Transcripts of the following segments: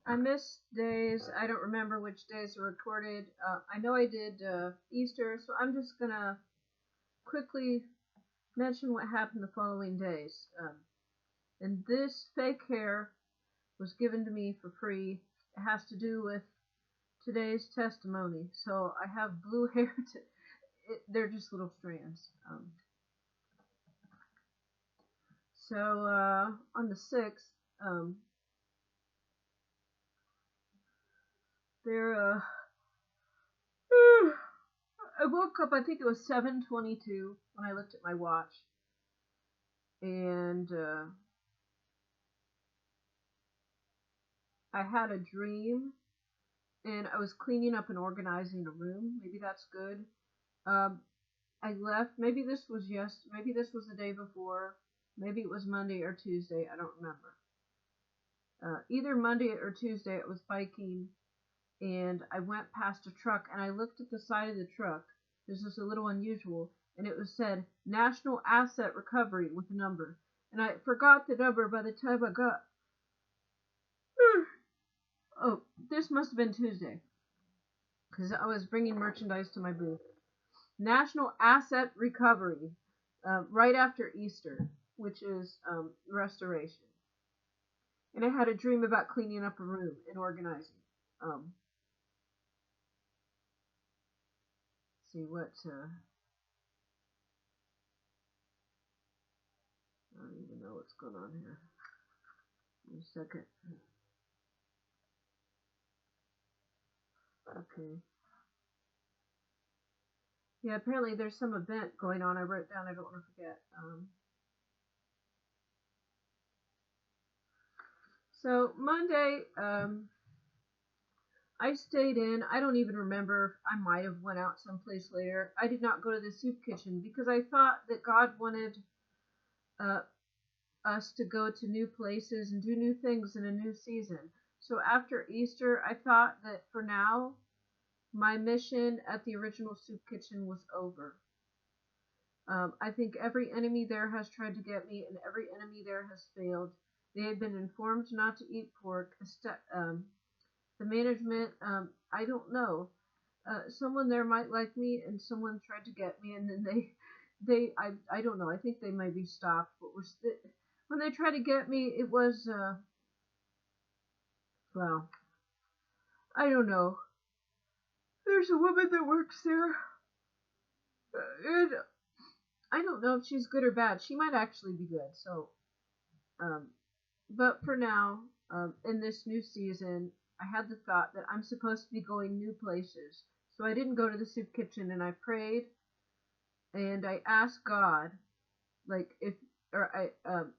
I missed days. I don't remember which days were recorded. I know I did Easter, so I'm just gonna quickly mention what happened the following days. And this fake hair was given to me for free. It has to do with today's testimony. So I have blue hair. They're just little strands. So on the 6th, there. I woke up. I think it was 7:22 when I looked at my watch, and I had a dream, and I was cleaning up and organizing a room. Maybe that's good. Um, I left. Maybe this was the day before. Maybe it was Monday or Tuesday. I don't remember. Either Monday or Tuesday, I was biking, and I went past a truck, and I looked at the side of the truck. This is a little unusual, and it was said National Asset Recovery with a number, and I forgot the number by the time I got. Oh, this must have been Tuesday, because I was bringing merchandise to my booth. National Asset Recovery, right after Easter, which is restoration. And I had a dream about cleaning up a room and organizing. See what. I don't even know what's going on here. Wait a second. Okay. Yeah, apparently there's some event going on. I wrote down. I don't want to forget. So Monday, I stayed in. I don't even remember. I might have went out someplace later. I did not go to the soup kitchen because I thought that God wanted uh, us to go to new places and do new things in a new season. So after Easter, I thought that for now, my mission at the original soup kitchen was over. I think every enemy there has tried to get me, and every enemy there has failed. They had been informed not to eat pork. The management, I don't know. Someone there might like me, and someone tried to get me, and then I don't know. I think they might be stopped, but when they tried to get me, it was, well, I don't know. There's a woman that works there, and I don't know if she's good or bad. She might actually be good. So, um, but for now, in this new season, I had the thought that I'm supposed to be going new places. So I didn't go to the soup kitchen, and I prayed and I asked God, like if or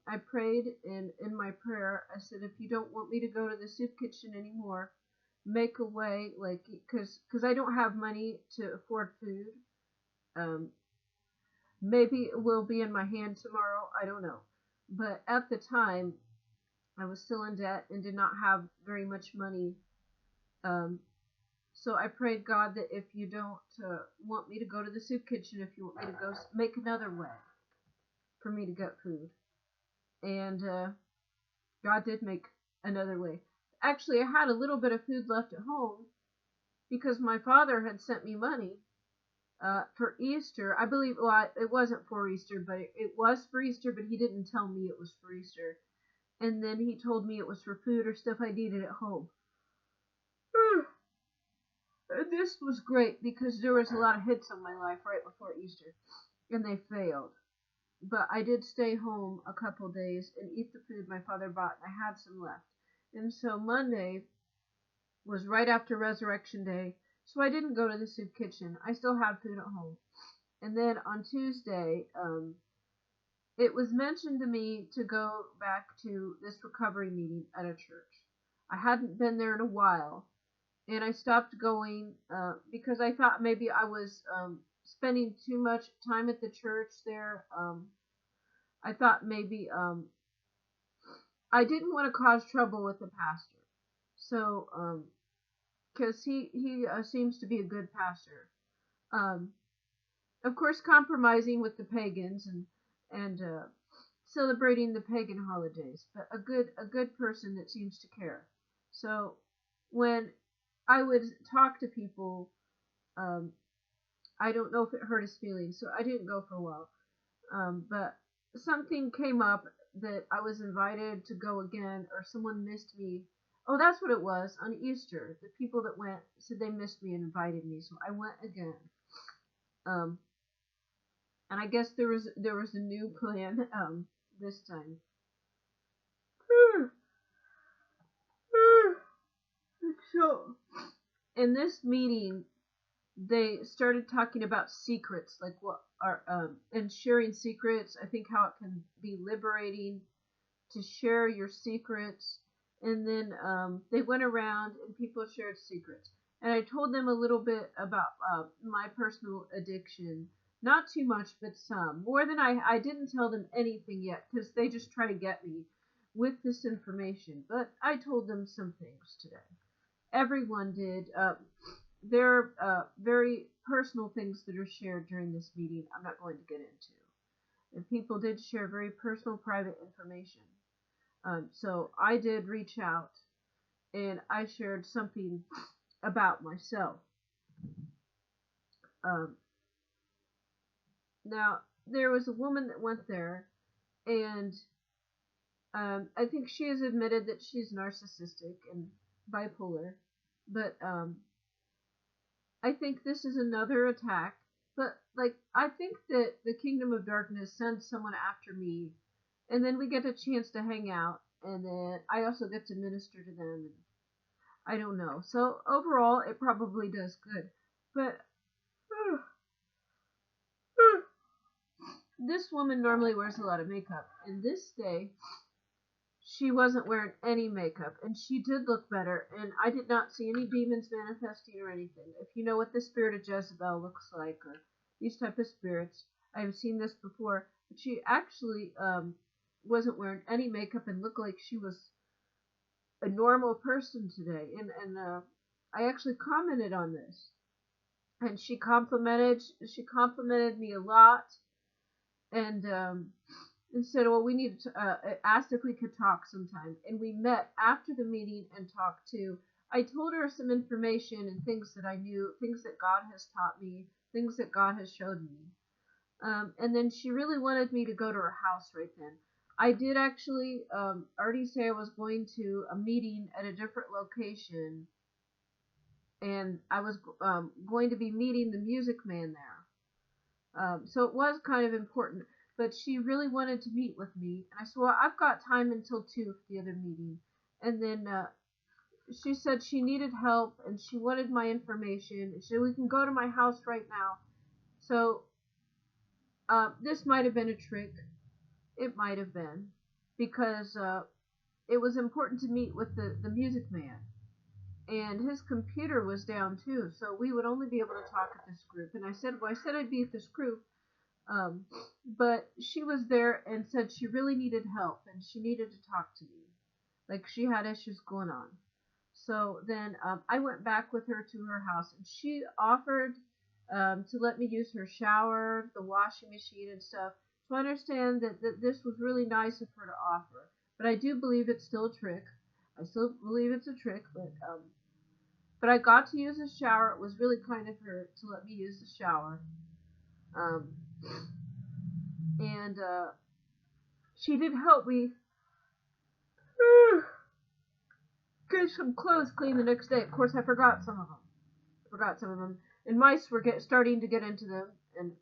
I prayed in my prayer. I said, if you don't want me to go to the soup kitchen anymore, make a way, like because I don't have money to afford food. Um, Maybe it will be in my hand tomorrow. I don't know. But at the time, I was still in debt and did not have very much money. Um, so I prayed God that if you don't want me to go to the soup kitchen, if you want me to go make another way for me to get food. And God did make another way. Actually, I had a little bit of food left at home because my father had sent me money for Easter. I believe, well, it wasn't for Easter, but it was for Easter, but he didn't tell me it was for Easter. And then he told me it was for food or stuff I needed at home. And this was great because there was a lot of hits on my life right before Easter, and they failed. But I did stay home a couple days and eat the food my father bought, and I had some left. And so Monday was right after Resurrection Day, so I didn't go to the soup kitchen. I still had food at home. And then on Tuesday, it was mentioned to me to go back to this recovery meeting at a church. I hadn't been there in a while, and I stopped going because I thought maybe I was spending too much time at the church there. I thought maybe I didn't want to cause trouble with the pastor. So, because he seems to be a good pastor. Um, of course, compromising with the pagans and celebrating the pagan holidays, but a good person that seems to care. So when I would talk to people, um, I don't know if it hurt his feelings, so I didn't go for a while. But something came up that I was invited to go again, or someone missed me. Oh, that's what it was on Easter. The people that went said they missed me and invited me, so I went again. Um, and I guess there was a new plan this time. So in this meeting, they started talking about secrets, like what are and sharing secrets. I think how it can be liberating to share your secrets. And then they went around and people shared secrets. And I told them a little bit about my personal addiction. Not too much, but some. More than I didn't tell them anything yet because they just try to get me with this information. But I told them some things today. Everyone did. There are very personal things that are shared during this meeting I'm not going to get into. And people did share very personal, private information. So I did reach out and I shared something about myself. Um, Now, there was a woman that went there, and I think she has admitted that she's narcissistic and bipolar, but I think this is another attack. But, like, I think that the Kingdom of Darkness sends someone after me, and then we get a chance to hang out, and then I also get to minister to them, and I don't know. So overall, it probably does good. But this woman normally wears a lot of makeup, and this day she wasn't wearing any makeup, and she did look better. And I did not see any demons manifesting or anything. If you know what the spirit of Jezebel looks like, or these type of spirits, I've seen this before. But she actually wasn't wearing any makeup and looked like she was a normal person today. And I actually commented on this, and she complimented me a lot, and said, "Well, we need to." Asked if we could talk sometime, and we met after the meeting and talked too. I told her some information and things that I knew, things that God has taught me, things that God has showed me. And then she really wanted me to go to her house right then. I did actually already say I was going to a meeting at a different location, and I was going to be meeting the music man there. So it was kind of important. But she really wanted to meet with me. And I said, well, I've got time until 2 for the other meeting. And then she said she needed help and she wanted my information. She said, we can go to my house right now. So this might have been a trick. It might have been. Because it was important to meet with the music man. And his computer was down too. So we would only be able to talk at this group. And I said, well, I said I'd be at this group. But she was there and said she really needed help and she needed to talk to me. Like she had issues going on. So then I went back with her to her house and she offered to let me use her shower, the washing machine and stuff. So I understand that this was really nice of her to offer. But I do believe it's still a trick. I still believe it's a trick, but I got to use the shower. It was really kind of her to let me use the shower. Um, and she did help me get some clothes clean the next day. Of course, I forgot some of them. And mice were starting to get into them.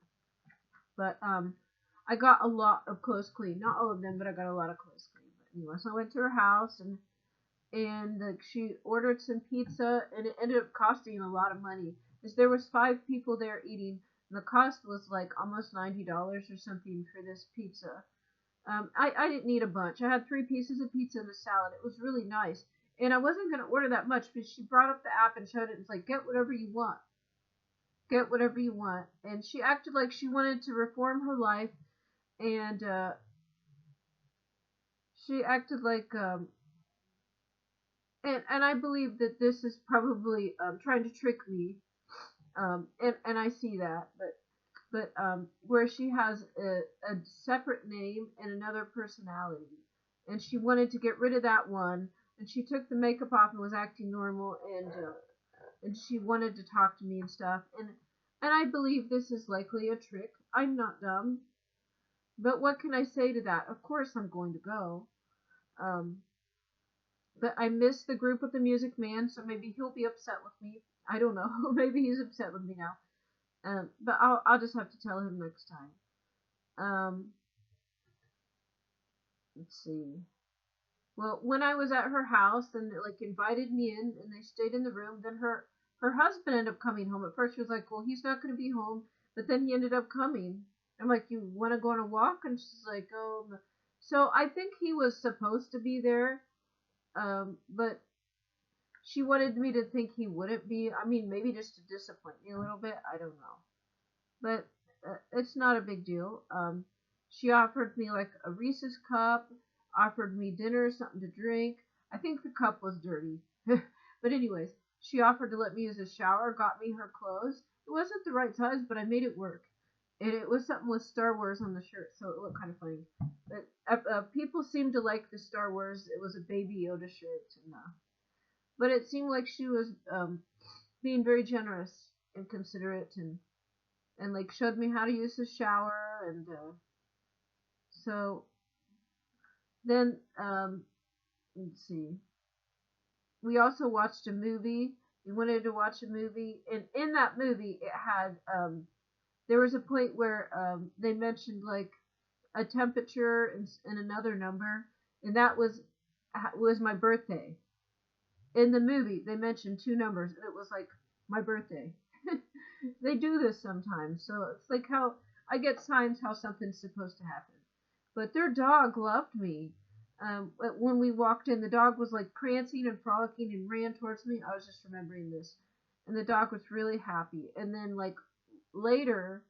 But I got a lot of clothes clean. Not all of them, but I got a lot of clothes clean. But anyway, so I went to her house and she ordered some pizza, and it ended up costing a lot of money. Because there was 5 people there eating. And the cost was like almost $90 or something for this pizza. I didn't need a bunch. I had 3 pieces of pizza and a salad. It was really nice. And I wasn't going to order that much, but she brought up the app and showed it. It's like, get whatever you want. Get whatever you want. And she acted like she wanted to reform her life. And she acted like, and I believe that this is probably trying to trick me. And I see that. But where she has a separate name and another personality. And she wanted to get rid of that one and she took the makeup off and was acting normal, and she wanted to talk to me and stuff, and I believe this is likely a trick. I'm not dumb, but what can I say to that? Of course I'm going to go. Um, but I miss the group with the Music Man, so maybe he'll be upset with me. I don't know. Maybe he's upset with me now. But I'll just have to tell him next time. Let's see. Well, when I was at her house and like invited me in and they stayed in the room, then her husband ended up coming home. At first she was like, well, he's not going to be home, but then he ended up coming. I'm like, you want to go on a walk? And she's like, oh. No. So I think he was supposed to be there, but she wanted me to think he wouldn't be. I mean, maybe just to disappoint me a little bit. I don't know. But it's not a big deal. She offered me like a Reese's cup, offered me dinner, something to drink. I think the cup was dirty. But anyways, she offered to let me use a shower, got me her clothes. It wasn't the right size, but I made it work. And it was something with Star Wars on the shirt, so it looked kind of funny. But people seemed to like the Star Wars. It was a Baby Yoda shirt. But it seemed like she was being very generous and considerate and like showed me how to use the shower, and so then let's see, we also watched a movie. We wanted to watch a movie, and in that movie it had there was a point where they mentioned like a temperature and another number, and that was my birthday. In the movie they mentioned two numbers, and it was like my birthday. They do this sometimes, so it's like how I get signs how something's supposed to happen. But their dog loved me. When we walked in, the dog was like prancing and frolicking and ran towards me. I was just remembering this, and the dog was really happy. And then like later,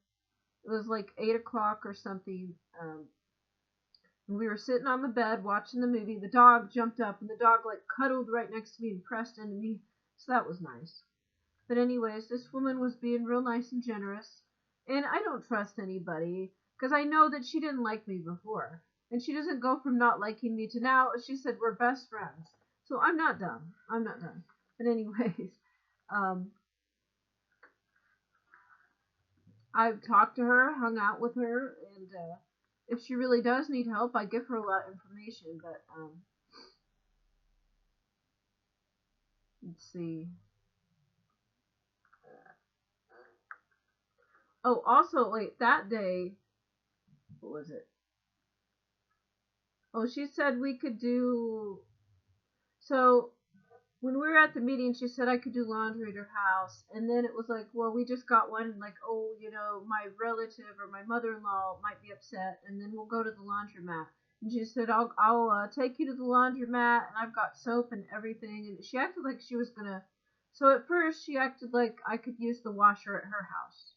it was like 8 o'clock or something. We were sitting on the bed watching the movie. The dog jumped up, and the dog like cuddled right next to me and pressed into me. So that was nice. But anyways, this woman was being real nice and generous. And I don't trust anybody, because I know that she didn't like me before. And she doesn't go from not liking me to now, she said we're best friends. So I'm not dumb. I'm not dumb. But anyways, I've talked to her, hung out with her, and if she really does need help, I give her a lot of information. But let's see. Oh, also, wait, that day, what was it? Oh, she said we could do. So when we were at the meeting, she said I could do laundry at her house, and then it was like, well, we just got one, and like, oh, my relative or my mother-in-law might be upset, and then we'll go to the laundromat. And she said, I'll take you to the laundromat, and I've got soap and everything. And she acted like she was gonna. So at first, she acted like I could use the washer at her house.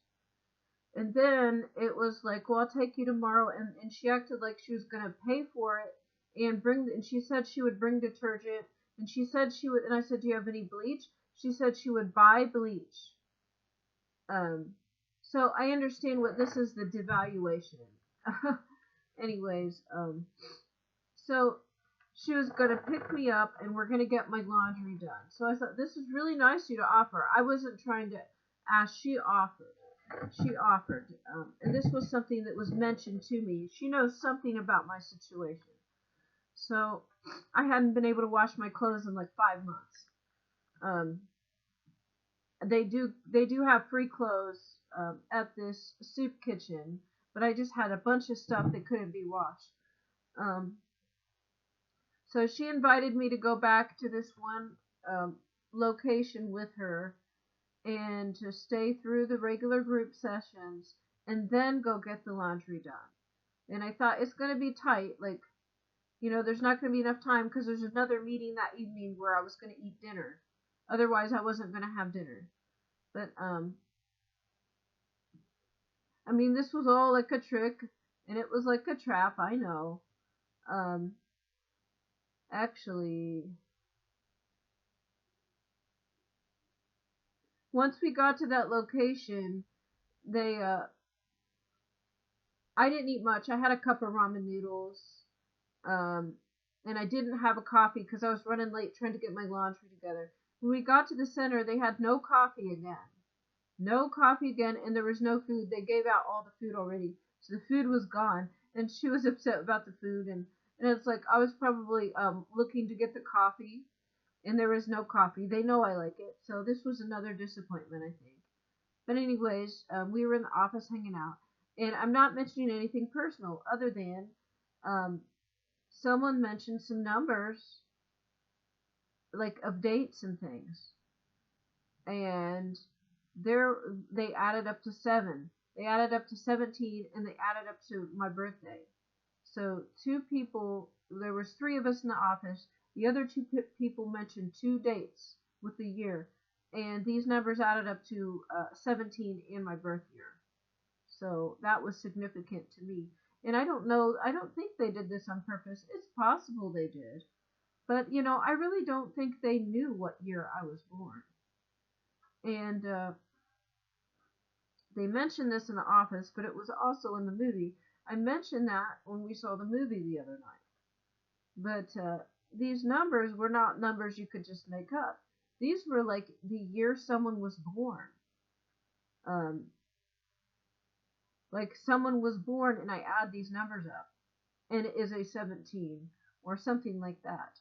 And then it was like, well, I'll take you tomorrow, and she acted like she was gonna pay for it and she said she would bring detergent, and she said she would, and I said, do you have any bleach? She said she would buy bleach. So I understand what this is, the devaluation. Anyways, so she was gonna pick me up, and we're gonna get my laundry done. So I thought, this is really nice of you to offer. I wasn't trying to ask, she offered. And this was something that was mentioned to me. She knows something about my situation. So I hadn't been able to wash my clothes in like 5 months. They do have free clothes at this soup kitchen, but I just had a bunch of stuff that couldn't be washed. So she invited me to go back to this one location with her, and to stay through the regular group sessions, and then go get the laundry done. And I thought, it's going to be tight, like, there's not going to be enough time, because there's another meeting that evening where I was going to eat dinner. Otherwise, I wasn't going to have dinner. But, I mean, this was all like a trick, and it was like a trap, I know. Actually, once we got to that location, I didn't eat much. I had a cup of ramen noodles. and I didn't have a coffee because I was running late trying to get my laundry together. When we got to the center, they had no coffee again. No coffee again, and there was no food. They gave out all the food already. So the food was gone, and she was upset about the food. And it's like I was probably looking to get the coffee, and there was no coffee. They know I like it. So this was another disappointment, I think. But anyways, we were in the office hanging out. And I'm not mentioning anything personal other than um, someone mentioned some numbers, like of dates and things. And there they added up to 7. They added up to 17, and they added up to my birthday. So two people, there was 3 of us in the office. The other 2 people mentioned 2 dates with the year, and these numbers added up to 17 in my birth year. So that was significant to me. And I don't know, I don't think they did this on purpose. It's possible they did. But, I really don't think they knew what year I was born. And they mentioned this in the office, but it was also in the movie. I mentioned that when we saw the movie the other night. But these numbers were not numbers you could just make up. These were like the year someone was born. Um, like someone was born, and I add these numbers up, and it is a 17 or something like that.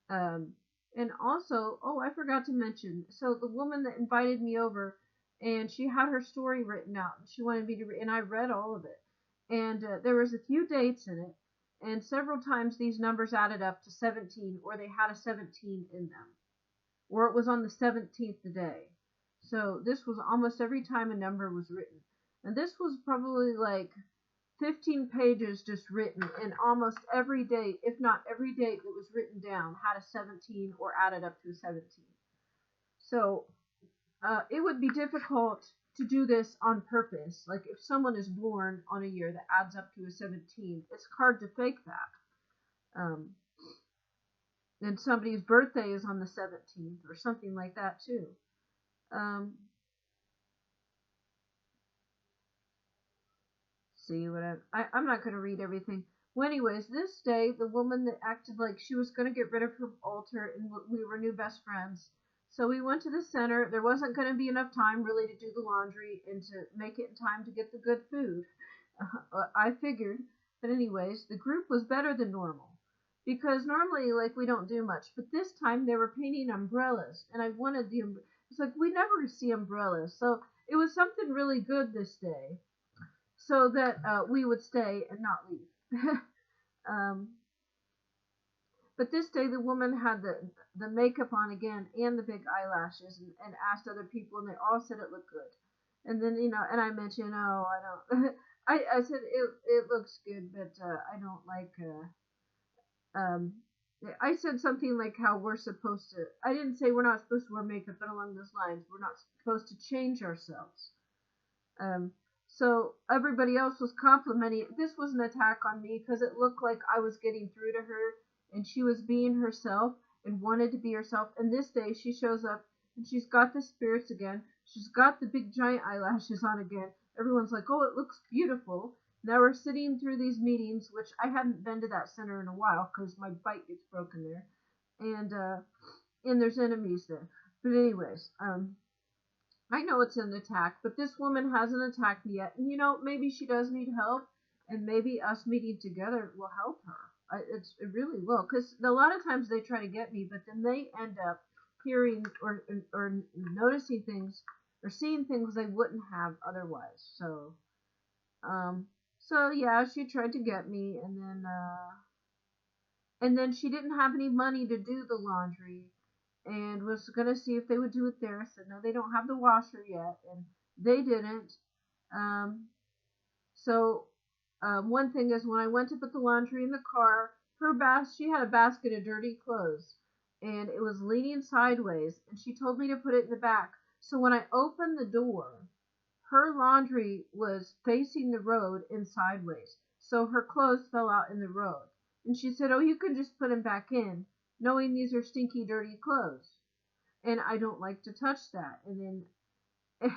And also, oh, I forgot to mention. So the woman that invited me over, and she had her story written out, and she wanted me to, and I read all of it. And there was a few dates in it, and several times these numbers added up to 17, or they had a 17 in them, or it was on the 17th day. So this was almost every time a number was written, and this was probably like 15 pages just written, and almost every date, if not every date that was written down, had a 17 or added up to a 17. So it would be difficult to do this on purpose. Like if someone is born on a year that adds up to a 17, it's hard to fake that. And somebody's birthday is on the 17th or something like that too. Um, see what I'm not going to read everything. Well, anyways, this day the woman that acted like she was going to get rid of her altar, and we were new best friends. So we went to the center. There wasn't going to be enough time really to do the laundry and to make it in time to get the good food. I figured. But anyways, the group was better than normal. Because normally, like, we don't do much. But this time they were painting umbrellas. And I wanted the it's like we never see umbrellas. So it was something really good this day, so that we would stay and not leave. um, but this day the woman had the makeup on again and the big eyelashes, and asked other people, and they all said it looked good. And then and I mentioned, oh, I don't. I said it looks good, but I don't like. Um, I said something like how we're supposed to. I didn't say we're not supposed to wear makeup, but along those lines, we're not supposed to change ourselves. Um, so everybody else was complimenting. This was an attack on me because it looked like I was getting through to her, and she was being herself and wanted to be herself. And this day she shows up, and she's got the spirits again. She's got the big giant eyelashes on again. Everyone's like, oh, it looks beautiful. Now we're sitting through these meetings, which I hadn't been to that center in a while because my bike gets broken there, and there's enemies there. But anyways, I know it's an attack, but this woman hasn't attacked me yet. And maybe she does need help, and maybe us meeting together will help her. It really will, because a lot of times they try to get me, but then they end up hearing or noticing things or seeing things they wouldn't have otherwise. So yeah, she tried to get me, and then she didn't have any money to do the laundry, and was gonna see if they would do it there. I said no, they don't have the washer yet, and they didn't. Um, so one thing is, when I went to put the laundry in the car, she had a basket of dirty clothes, and it was leaning sideways, and she told me to put it in the back. So when I opened the door, her laundry was facing the road and sideways, so her clothes fell out in the road. And she said, oh, you can just put them back in, knowing these are stinky, dirty clothes. And I don't like to touch that. And then,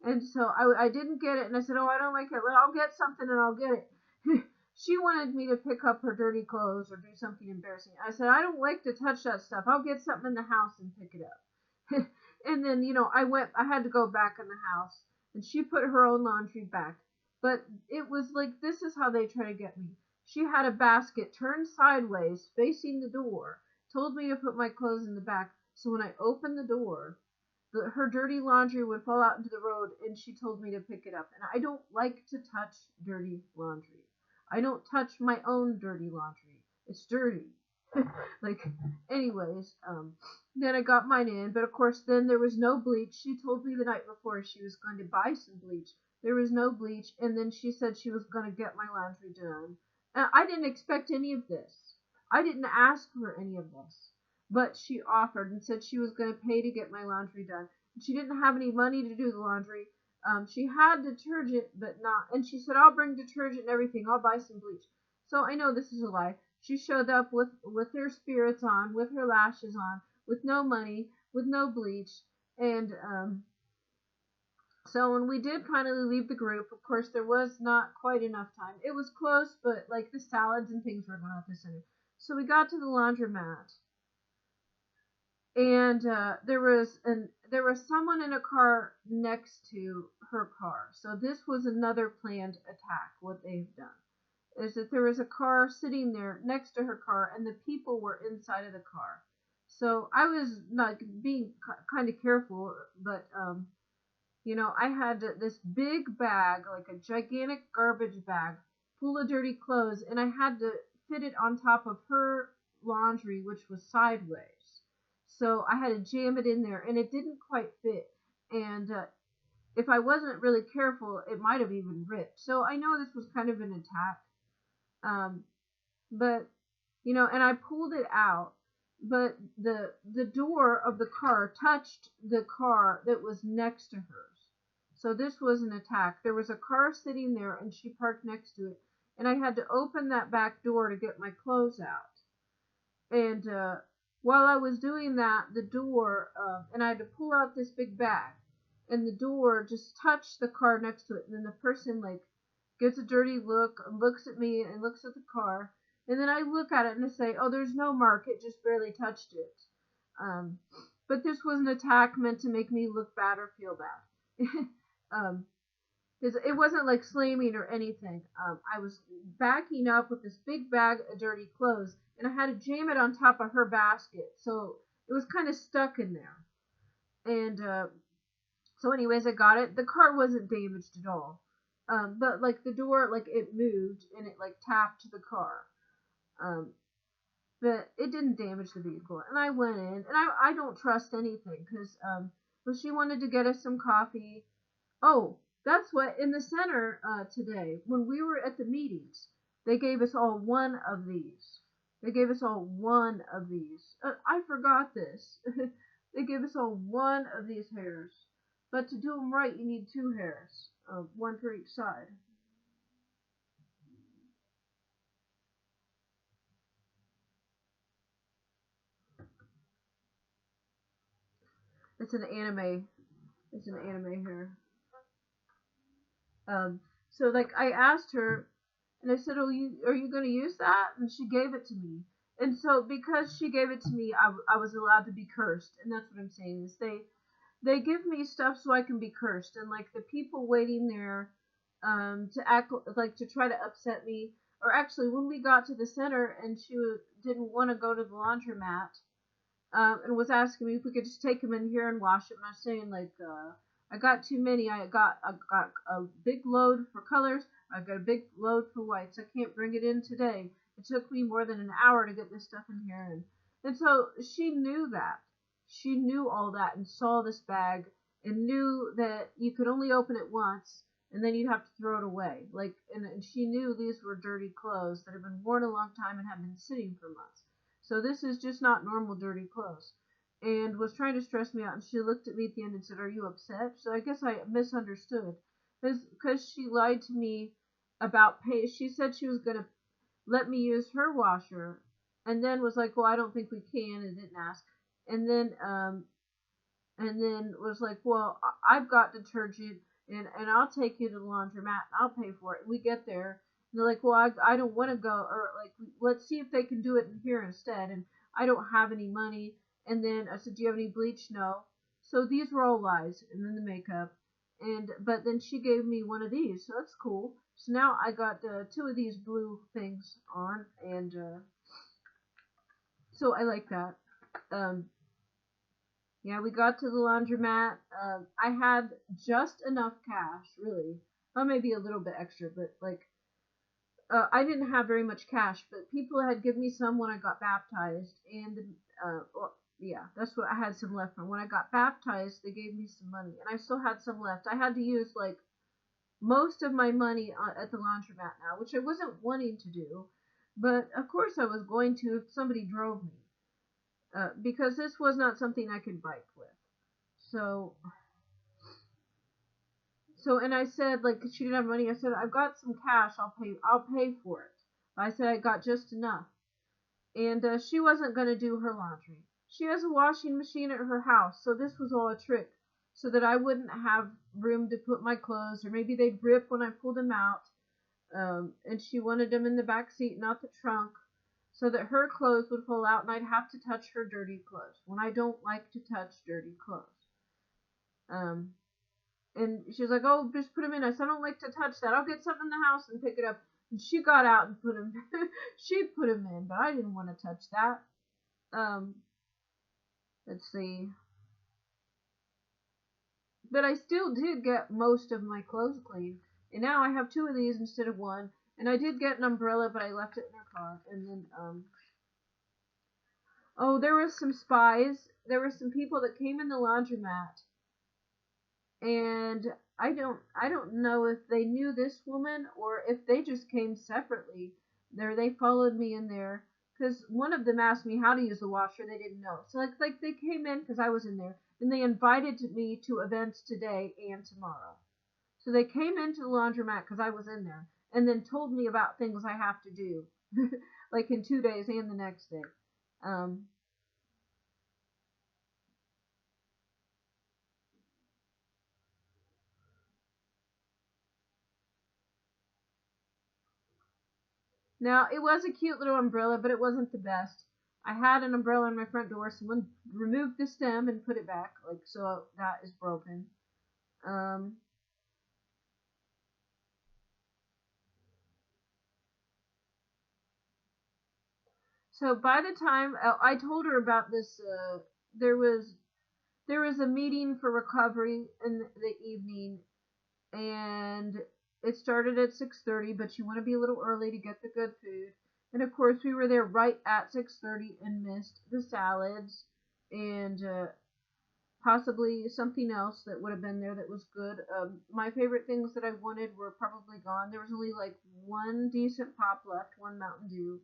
and so I didn't get it. And I said, oh, I don't like it. Well, I'll get something and I'll get it. she wanted me to pick up her dirty clothes or do something embarrassing. I said, I don't like to touch that stuff. I'll get something in the house and pick it up. And then, I had to go back in the house, and she put her own laundry back. But it was like, this is how they try to get me. She had a basket turned sideways, facing the door, told me to put my clothes in the back. So when I opened the door, her dirty laundry would fall out into the road, and she told me to pick it up. And I don't like to touch dirty laundry. I don't touch my own dirty laundry. It's dirty. Like, anyways, then I got mine in, but of course then there was no bleach. She told me the night before she was going to buy some bleach. There was no bleach, and then she said she was going to get my laundry done. I didn't expect any of this. I didn't ask for any of this, but she offered and said she was going to pay to get my laundry done. She didn't have any money to do the laundry. She had detergent, but not, and she said, I'll bring detergent and everything. I'll buy some bleach. So I know this is a lie. She showed up with her spirits on, with her lashes on, with no money, with no bleach. And so when we did finally leave the group, of course, there was not quite enough time. It was close, but like the salads and things were going at the center. So we got to the laundromat, and there was someone in a car next to her car. So this was another planned attack. What they've done is that there was a car sitting there next to her car, and the people were inside of the car. So I was not being kind of careful, but I had this big bag, like a gigantic garbage bag, full of dirty clothes, and I had to fit it on top of her laundry, which was sideways. So I had to jam it in there, and it didn't quite fit. And if I wasn't really careful, it might have even ripped. So I know this was kind of an attack. But and I pulled it out, but the door of the car touched the car that was next to hers. So this was an attack. There was a car sitting there, and she parked next to it, and I had to open that back door to get my clothes out. And while I was doing that, the door, and I had to pull out this big bag, and the door just touched the car next to it, and then the person gives a dirty look, looks at me, and looks at the car. And then I look at it and I say, oh, there's no mark. It just barely touched it. But this was an attack meant to make me look bad or feel bad. It wasn't like slamming or anything. I was backing up with this big bag of dirty clothes, and I had to jam it on top of her basket. So it was kind of stuck in there. And so anyways, I got it. The car wasn't damaged at all. But the door, it moved and it tapped the car. But it didn't damage the vehicle. And I went in, and I don't trust anything because she wanted to get us some coffee. Oh, that's what in the center today when we were at the meetings, they gave us all one of these. They gave us all one of these. I forgot this. They gave us all one of these hairs. But to do them right, you need two hairs, one for each side. It's an anime. It's an anime hair. So I asked her, and I said, "Oh, are you going to use that?" And she gave it to me. And so because she gave it to me, I was allowed to be cursed. And that's what I'm saying is they give me stuff so I can be cursed. And the people waiting there to act to try to upset me, or actually when we got to the center and she didn't want to go to the laundromat, and was asking me if we could just take them in here and wash them. And I was saying I got too many. I got a big load for colors. I got a big load for whites. I can't bring it in today. It took me more than an hour to get this stuff in here. And so she knew that. She knew all that and saw this bag and knew that you could only open it once and then you'd have to throw it away. And she knew these were dirty clothes that had been worn a long time and had been sitting for months. So this is just not normal dirty clothes. And was trying to stress me out. And she looked at me at the end and said, "Are you upset?" So I guess I misunderstood. Because she lied to me about pay. She said she was going to let me use her washer. And then was like, "Well, I don't think we can," and didn't ask. And then was like, "Well, I've got detergent. And I'll take you to the laundromat. And I'll pay for it." And we get there. they're like, well, I don't want to go, or like, let's see if they can do it in here instead. And I don't have any money. And then I said, do you have any bleach? No. So these were all lies. And then the makeup. But then she gave me one of these, so that's cool. So now I got two of these blue things on, and so I like that. Um, yeah, we got to the laundromat. I had just enough cash, really. Well, maybe a little bit extra, but like I didn't have very much cash. But people had given me some when I got baptized, and well, yeah, that's what I had some left from when I got baptized. They gave me some money, and I still had some left. I had to use like most of my money at the laundromat now, which I wasn't wanting to do, but of course I was going to if somebody drove me, because this was not something I could bike with. So, and I said, like, 'cause she didn't have money. I said, I've got some cash. I'll pay for it. I said I got just enough, and she wasn't gonna do her laundry. She has a washing machine at her house, so this was all a trick, so that I wouldn't have room to put my clothes, or maybe they'd rip when I pulled them out. And she wanted them in the back seat, not the trunk, so that her clothes would fall out and I'd have to touch her dirty clothes when I don't like to touch dirty clothes. Um, and she's like, "Oh, just put them in." I said, "I don't like to touch that. I'll get something in the house and pick it up." And she got out and put them. She put them in, but I didn't want to touch that. Um, let's see. But I still did get most of my clothes clean. And now I have two of these instead of one. And I did get an umbrella, but I left it in her car. And then, oh, there was some spies. There were some people that came in the laundromat. And I don't know if they knew this woman or if they just came separately. They followed me in there. Because one of them asked me how to use the washer. They didn't know. So, like they came in because I was in there. And they invited me to events today and tomorrow. So they came into the laundromat because I was in there, and then told me about things I have to do, like in 2 days and the next day. Um, Now it was a cute little umbrella, but it wasn't the best. I had an umbrella in my front door. Someone removed the stem and put it back, like so that is broken. Um, so by the time I told her about this, there was there was a meeting for recovery in the evening, and it started at 6:30, but you want to be a little early to get the good food. And of course, we were there right at 6:30 and missed the salads and possibly something else that would have been there that was good. My favorite things that I wanted were probably gone. There was only like one decent pop left, one Mountain Dew,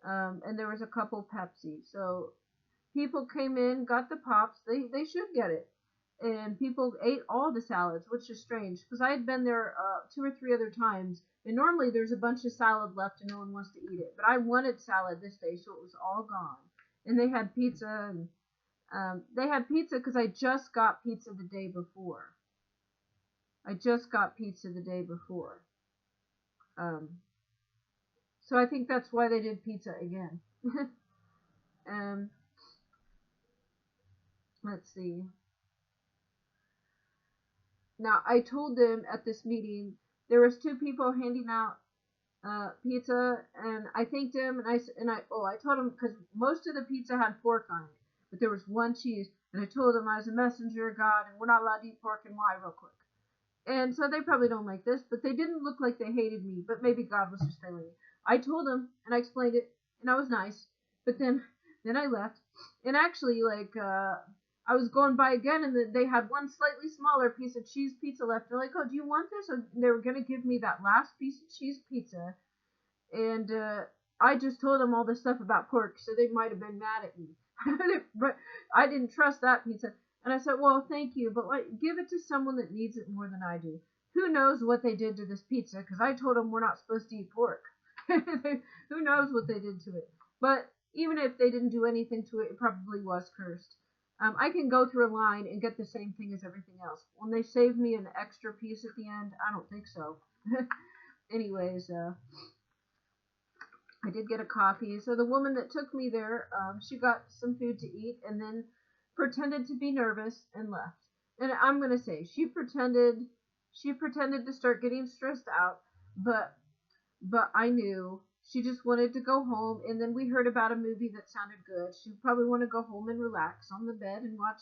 and there was a couple Pepsi. So people came in, got the pops. They should get it. And people ate all the salads, which is strange because I had been there two or three other times, and normally there's a bunch of salad left and no one wants to eat it. But I wanted salad this day, so it was all gone. And they had pizza because I just got pizza the day before. I just got pizza the day before. Um, so I think that's why they did pizza again. um, let's see. Now I told them at this meeting there was two people handing out pizza, and I thanked him, and I told him because most of the pizza had pork on it, but there was one cheese, and I told him I was a messenger of God, and we're not allowed to eat pork and why real quick. And so they probably don't like this, but they didn't look like they hated me, but maybe God was just failing me. I told them, and I explained it, and I was nice, but then I left, and actually like I was going by again, and they had one slightly smaller piece of cheese pizza left. They're like, "Oh, do you want this?" And they were gonna give me that last piece of cheese pizza, and I just told them all this stuff about pork, so they might have been mad at me. But I didn't trust that pizza, and I said, "Well, thank you, but give it to someone that needs it more than I do. Who knows what they did to this pizza? Because I told them we're not supposed to eat pork. Who knows what they did to it? But even if they didn't do anything to it, it probably was cursed." I can go through a line and get the same thing as everything else. When they save me an extra piece at the end, I don't think so. anyways, I did get a coffee. So the woman that took me there, she got some food to eat and then pretended to be nervous and left. And I'm gonna say she pretended to start getting stressed out, but I knew she just wanted to go home. And then we heard about a movie that sounded good. She probably want to go home and relax on the bed and watch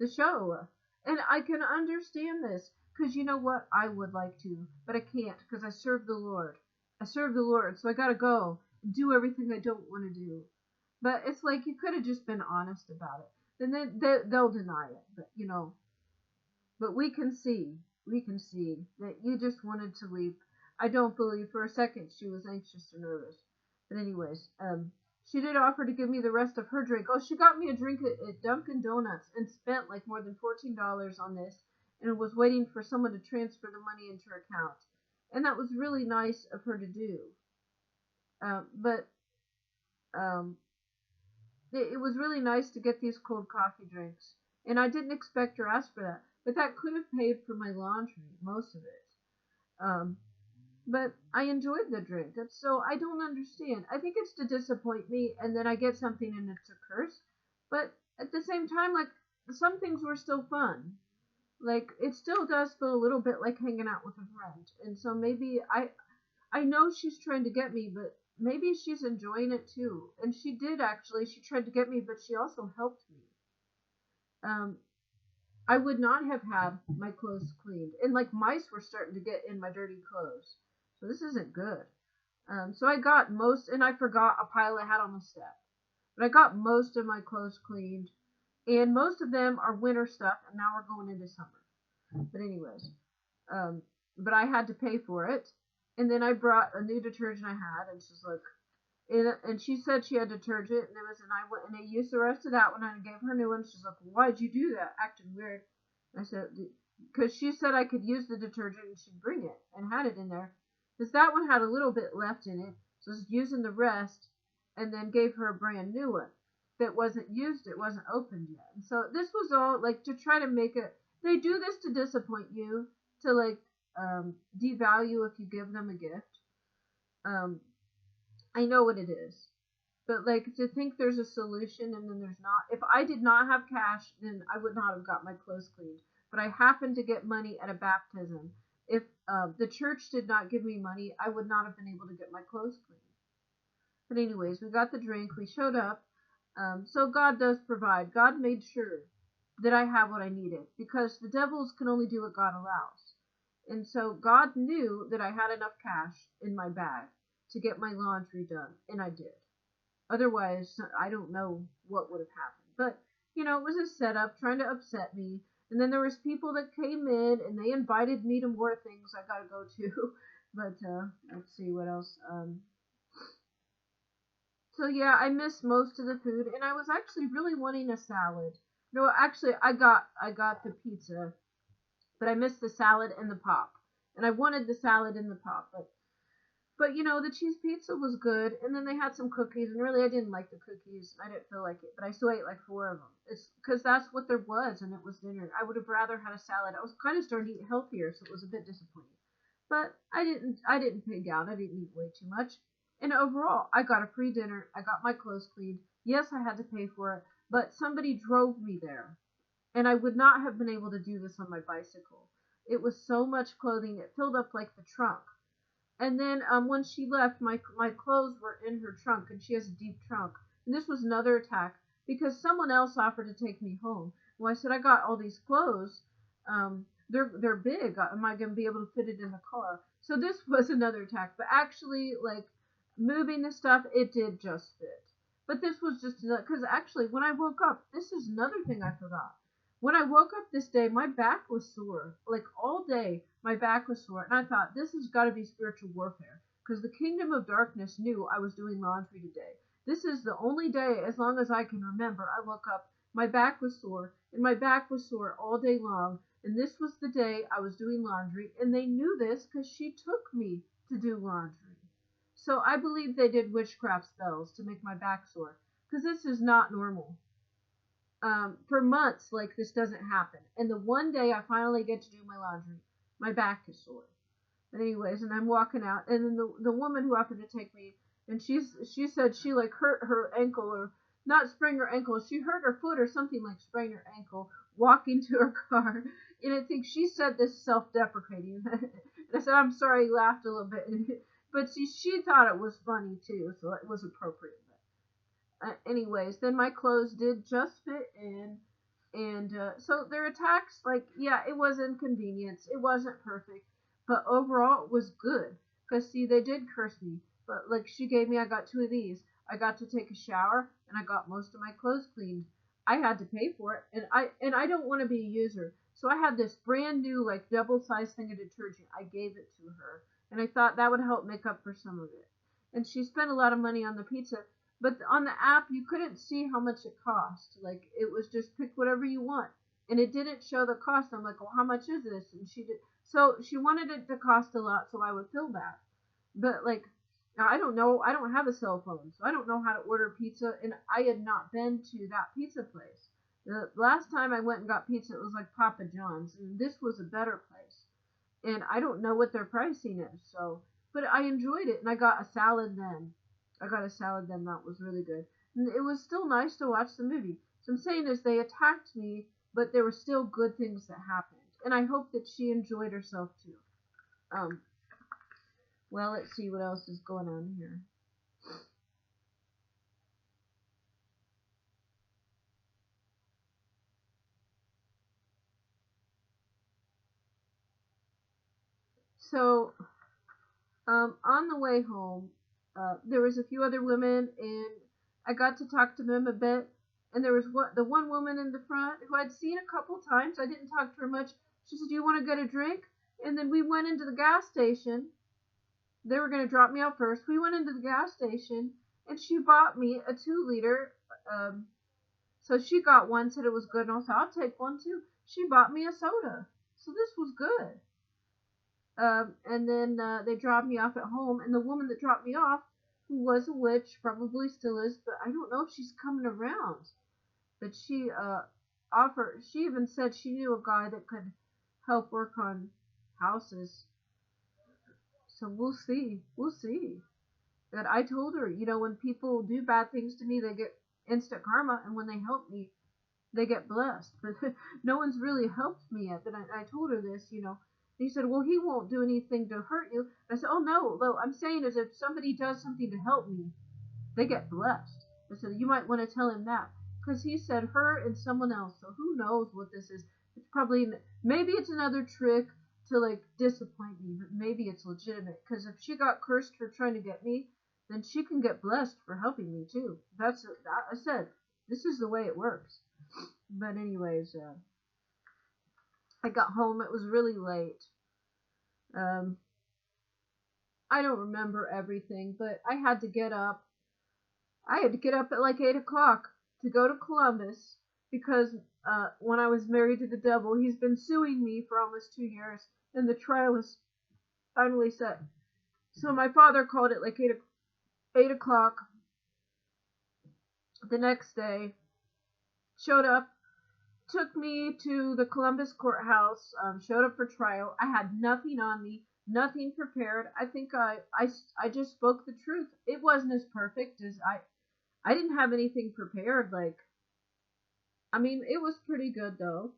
the show. And I can understand this because you know what? I would like to, but I can't because I serve the Lord. I serve the Lord, so I gotta go and do everything I don't want to do. But it's like you could have just been honest about it. Then they'll deny it. But but we can see that you just wanted to leave. I don't believe for a second she was anxious or nervous. But anyways, she did offer to give me the rest of her drink. Oh, she got me a drink at Dunkin' Donuts and spent like more than $14 on this, and was waiting for someone to transfer the money into her account. And that was really nice of her to do. But um, it was really nice to get these cold coffee drinks, and I didn't expect or ask for that. But that could have paid for my laundry, most of it. But I enjoyed the drink. So I don't understand. I think it's to disappoint me, and then I get something and it's a curse. But at the same time, like some things were still fun. Like it still does feel a little bit like hanging out with a friend. And so maybe I know she's trying to get me, but maybe she's enjoying it too. And she did actually. She tried to get me, but she also helped me. Um, I would not have had my clothes cleaned. And like mice were starting to get in my dirty clothes. So this isn't good. So I got most, and I forgot a pile I had on the step. But I got most of my clothes cleaned. And most of them are winter stuff, and now we're going into summer. But anyways, um, but I had to pay for it. And then I brought a new detergent I had, and she's like, and she said she had detergent, and I went and I used the rest of that one, and I gave her a new one. She's like, why'd you do that? Acting weird. I said, because she said I could use the detergent and she'd bring it and had it in there. Because that one had a little bit left in it, so I was using the rest, and then gave her a brand new one that wasn't used, it wasn't opened yet. And so this was all like to try to make it. They do this to disappoint you, to like devalue if you give them a gift. Um, I know what it is. But like to think there's a solution and then there's not. If I did not have cash, then I would not have got my clothes cleaned. But I happened to get money at a baptism. If the church did not give me money, I would not have been able to get my clothes cleaned. But anyways, we got the drink. We showed up. So God does provide. God made sure that I have what I needed because the devils can only do what God allows. And so God knew that I had enough cash in my bag to get my laundry done, and I did. Otherwise, I don't know what would have happened. But, it was a setup trying to upset me. And then there was people that came in and they invited me to more things I gotta go to. But, let's see what else. So yeah, I missed most of the food and I was actually really wanting a salad. No, actually I got the pizza, but I missed the salad and the pop. And I wanted the salad and the pop, but the cheese pizza was good, and then they had some cookies, and really I didn't like the cookies. I didn't feel like it, but I still ate like 4 of them. It's because that's what there was, and it was dinner. I would have rather had a salad. I was kind of starting to eat healthier, so it was a bit disappointing. But I didn't pig out. I didn't eat way too much. And overall, I got a free dinner. I got my clothes cleaned. Yes, I had to pay for it, but somebody drove me there, and I would not have been able to do this on my bicycle. It was so much clothing; it filled up like the trunk. And then when she left, my clothes were in her trunk, and she has a deep trunk. And this was another attack because someone else offered to take me home. Well, I said I got all these clothes. They're big. Am I going to be able to fit it in the car? So this was another attack. But actually, like moving the stuff, it did just fit. But this was just because actually, when I woke up, this is another thing I forgot. When I woke up this day, my back was sore. Like all day, my back was sore. And I thought, this has got to be spiritual warfare. Because the kingdom of darkness knew I was doing laundry today. This is the only day, as long as I can remember, I woke up, my back was sore. And my back was sore all day long. And this was the day I was doing laundry. And they knew this because she took me to do laundry. So I believe they did witchcraft spells to make my back sore. Because this is not normal. For months, this doesn't happen. And the one day I finally get to do my laundry, my back is sore. But anyways, and I'm walking out, and then the woman who offered to take me, and she said she like hurt her ankle, or not sprained her ankle, she hurt her foot or something, like sprained her ankle walking to her car. And I think she said this self-deprecating. And I said, I'm sorry, I laughed a little bit. But she thought it was funny too, so it was appropriate. Anyways, then my clothes did just fit in. And so their attacks, like, yeah, it was inconvenience. It wasn't perfect. But overall, it was good. Because, see, they did curse me. But, like, she gave me, I got 2 of these. I got to take a shower, and I got most of my clothes cleaned. I had to pay for it. And I don't want to be a user. So I had this brand new, like, double-sized thing of detergent. I gave it to her. And I thought that would help make up for some of it. And she spent a lot of money on the pizza. But on the app, you couldn't see how much it cost. Like, it was just pick whatever you want. And it didn't show the cost. I'm like, well, how much is this? And she did. So she wanted it to cost a lot, so I would feel bad. But, like, I don't know. I don't have a cell phone, so I don't know how to order pizza. And I had not been to that pizza place. The last time I went and got pizza, it was like Papa John's. And this was a better place. And I don't know what their pricing is. So, but I enjoyed it. And I got a salad then. That was really good. And it was still nice to watch the movie. So I'm saying is they attacked me, but there were still good things that happened. And I hope that she enjoyed herself too. Well, let's see what else is going on here. So, on the way home, there was a few other women, and I got to talk to them a bit. And there was the one woman in the front who I'd seen a couple times. I didn't talk to her much. She said, "Do you want to get a drink?" And then we went into the gas station. They were going to drop me off first. We went into the gas station, and she bought me a 2-liter. So she got one, said it was good, and I said, I'll take one too. She bought me a soda. So this was good. And then they dropped me off at home, and the woman that dropped me off, who was a witch, probably still is, but I don't know if she's coming around. But she she even said she knew a guy that could help work on houses. So we'll see. We'll see. But I told her, when people do bad things to me, they get instant karma, and when they help me, they get blessed. But no one's really helped me yet. But I told her this, He said, well, he won't do anything to hurt you. I said, oh, no. I'm saying is if somebody does something to help me, they get blessed. I said, you might want to tell him that. Because he said her and someone else. So who knows what this is. It's probably, maybe it's another trick to, like, disappoint me. But maybe it's legitimate. Because if she got cursed for trying to get me, then she can get blessed for helping me, too. I said, this is the way it works. But anyways, I got home. It was really late. I don't remember everything, but I had to get up. I had to get up at like 8 o'clock to go to Columbus because when I was married to the devil, he's been suing me for almost 2 years, and the trial is finally set. So my father called it like 8 o'clock the next day, showed up, took me to the Columbus courthouse, showed up for trial. I had nothing on me, nothing prepared. I think I just spoke the truth. It wasn't as perfect as I didn't have anything prepared. It was pretty good though.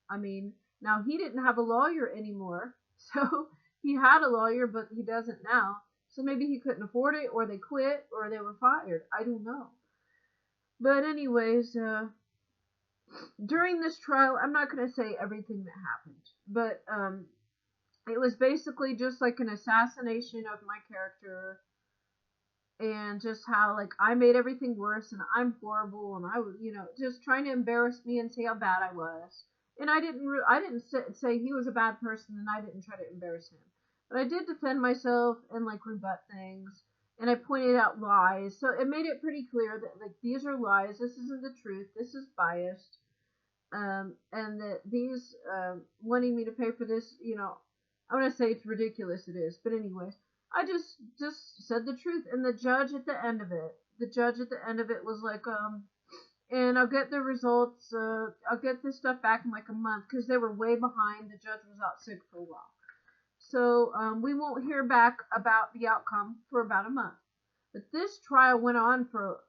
Now he didn't have a lawyer anymore, so he had a lawyer, but he doesn't now. So maybe he couldn't afford it, or they quit, or they were fired. I don't know. But anyways, during this trial, I'm not going to say everything that happened, but it was basically just like an assassination of my character, and just how like I made everything worse, and I'm horrible, and I was, just trying to embarrass me and say how bad I was. And I didn't say he was a bad person, and I didn't try to embarrass him, but I did defend myself and like rebut things. And I pointed out lies, so it made it pretty clear that like these are lies. This isn't the truth. This is biased. And that these wanting me to pay for this, I want to say it's ridiculous. It is, but anyways, I just said the truth. And the judge at the end of it was like, and I'll get the results. I'll get this stuff back in like a month because they were way behind. The judge was out sick for a while, So we won't hear back about the outcome for about a month. But this trial went on for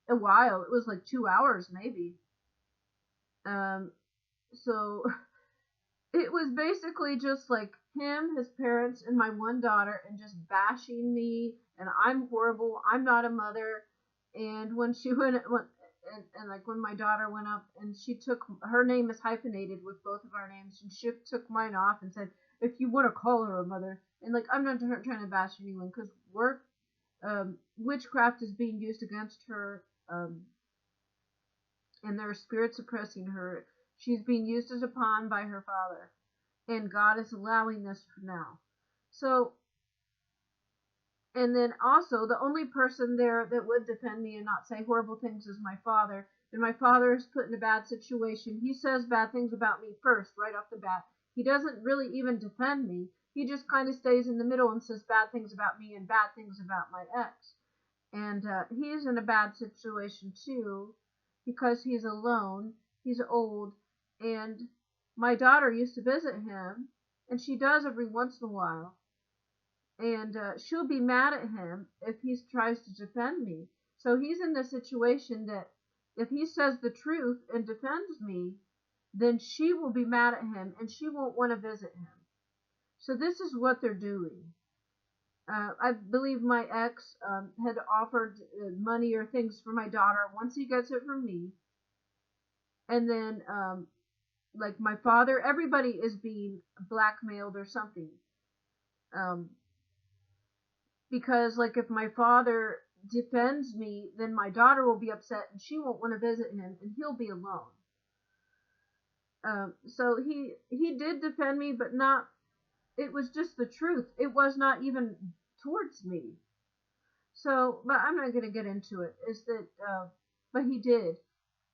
a while. It was like 2 hours maybe. Um, so it was basically just like him, his parents, and my one daughter, and just bashing me. And I'm horrible. I'm not a mother. And when she and like when my daughter went up and she took her name is hyphenated with both of our names, and she took mine off and said, "If you want to call her a mother," and like I'm not trying to bash anyone because witchcraft is being used against her, and there are spirits oppressing her. She's being used as a pawn by her father, and God is allowing this for now. So, and then also the only person there that would defend me and not say horrible things is my father. And my father is put in a bad situation. He says bad things about me first, right off the bat. He doesn't really even defend me. He just kind of stays in the middle and says bad things about me and bad things about my ex. And he's in a bad situation too because he's alone, he's old, and my daughter used to visit him, and she does every once in a while, and she'll be mad at him if he tries to defend me. So he's in the situation that if he says the truth and defends me, then she will be mad at him and she won't want to visit him. So this is what they're doing. I believe my ex had offered money or things for my daughter once he gets it from me. And then, like my father, everybody is being blackmailed or something. Because, like, if my father defends me, then my daughter will be upset and she won't want to visit him and he'll be alone. So he did defend me, but not. It was just the truth. It was not even towards me. So, but I'm not going to get into it. Is that, but he did.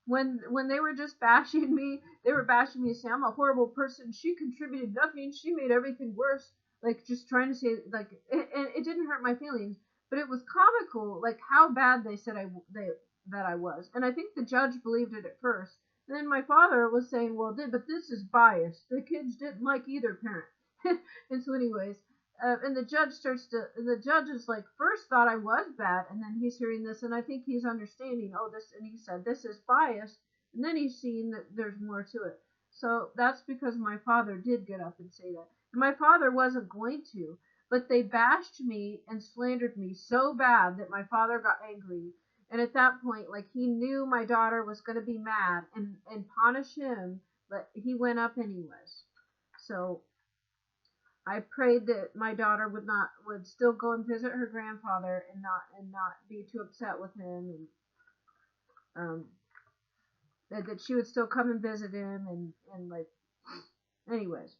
When they were just bashing me, they were bashing me, saying I'm a horrible person. She contributed nothing. She made everything worse. Like just trying to say, like, and it didn't hurt my feelings, but it was comical, like how bad they said that I was. And I think the judge believed it at first. And then my father was saying, well, but this is biased. The kids didn't like either parent. And so, anyways, and the judge is like, first thought I was bad, and then he's hearing this, and I think he's understanding, and he said, this is biased, and then he's seeing that there's more to it. So that's because my father did get up and say that. And my father wasn't going to, but they bashed me and slandered me so bad that my father got angry. And at that point, like, he knew my daughter was going to be mad and punish him, but he went up anyways. So I prayed that my daughter would still go and visit her grandfather and not be too upset with him, and that she would still come and visit him, and like, anyways.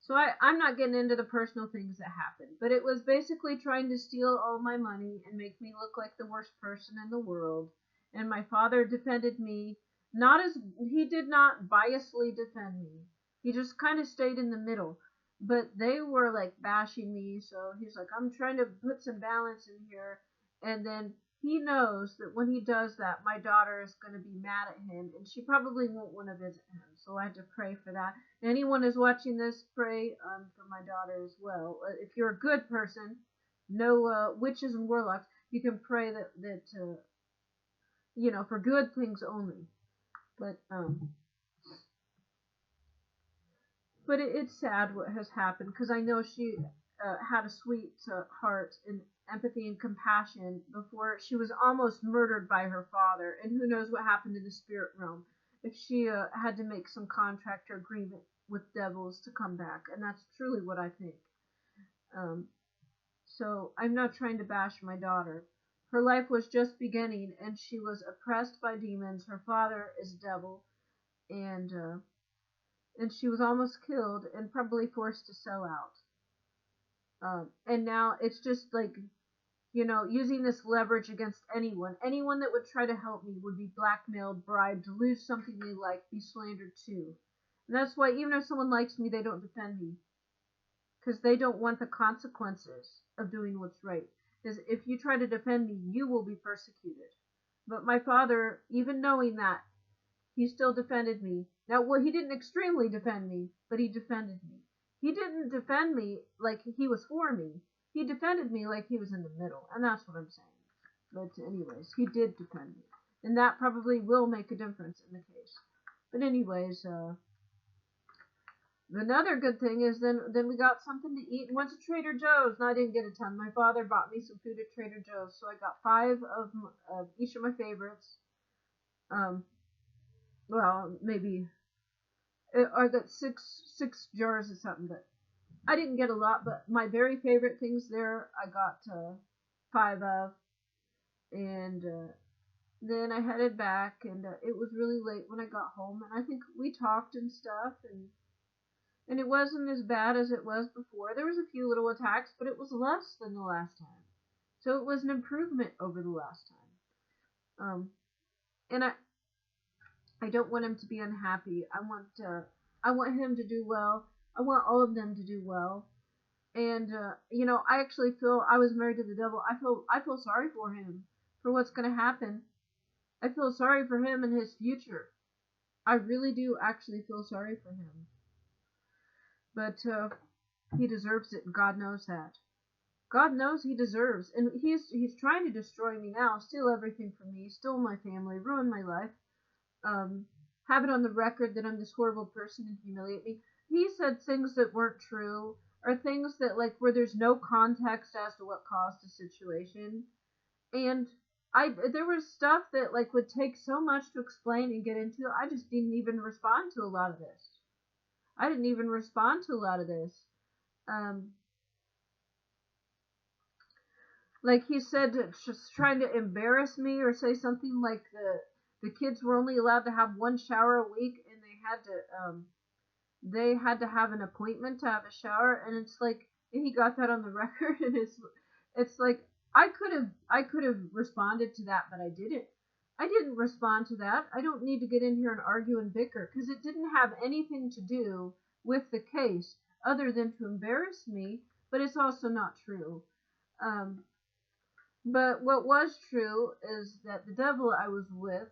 So I'm not getting into the personal things that happened, but it was basically trying to steal all my money and make me look like the worst person in the world. And my father defended me, he did not biasly defend me. He just kind of stayed in the middle. But they were like bashing me, so he's like, I'm trying to put some balance in here. And then he knows that when he does that, my daughter is going to be mad at him, and she probably won't want to visit him. So I had to pray for that. Anyone who's watching this, pray for my daughter as well. If you're a good person, no witches and warlocks, you can pray that for good things only. But it's sad what has happened, because I know she had a sweet heart and empathy and compassion before she was almost murdered by her father. And who knows what happened in the spirit realm if she had to make some contract or agreement with devils to come back. And that's truly what I think. So I'm not trying to bash my daughter. Her life was just beginning, and she was oppressed by demons. Her father is a devil, and she was almost killed and probably forced to sell out. And now it's just like, using this leverage against anyone. Anyone that would try to help me would be blackmailed, bribed, to lose something they like, be slandered too. And that's why even if someone likes me, they don't defend me. Because they don't want the consequences of doing what's right. Because if you try to defend me, you will be persecuted. But my father, even knowing that, he still defended me. Now, well, he didn't extremely defend me, but he defended me. He didn't defend me like he was for me. He defended me like he was in the middle, and that's what I'm saying. But anyways, he did defend me, and that probably will make a difference in the case. But anyways, another good thing is then we got something to eat and went to Trader Joe's. And I didn't get a ton. My father bought me some food at Trader Joe's, so I got 5 of each of my favorites. Well, maybe I got six jars of something, but I didn't get a lot. But my very favorite things there, I got 5 of, and then I headed back, and it was really late when I got home, and I think we talked and stuff, and it wasn't as bad as it was before. There was a few little attacks, but it was less than the last time. So it was an improvement over the last time. And I don't want him to be unhappy. I want him to do well. I want all of them to do well. And I actually feel I was married to the devil. I feel sorry for him for what's going to happen. I feel sorry for him and his future. I really do actually feel sorry for him. But he deserves it, and God knows that. God knows he deserves, and he's trying to destroy me now, steal everything from me, steal my family, ruin my life, have it on the record that I'm this horrible person and humiliate me. He said things that weren't true, or things that where there's no context as to what caused the situation, and there was stuff that would take so much to explain and get into. I just didn't even respond to a lot of this. I didn't even respond to a lot of this. Like he said, just trying to embarrass me or say something like the kids were only allowed to have 1 shower a week, and they had to have an appointment to have a shower, and it's like, and he got that on the record, and it's like I could have responded to that, but I didn't. I didn't respond to that. I don't need to get in here and argue and bicker, because it didn't have anything to do with the case other than to embarrass me, but it's also not true. But what was true is that the devil I was with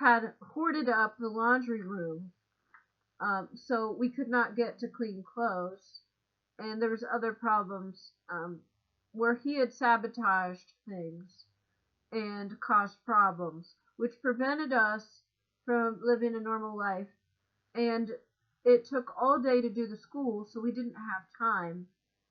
had hoarded up the laundry room, so we could not get to clean clothes, and there was other problems where he had sabotaged things and caused problems, which prevented us from living a normal life. And it took all day to do the school, so we didn't have time.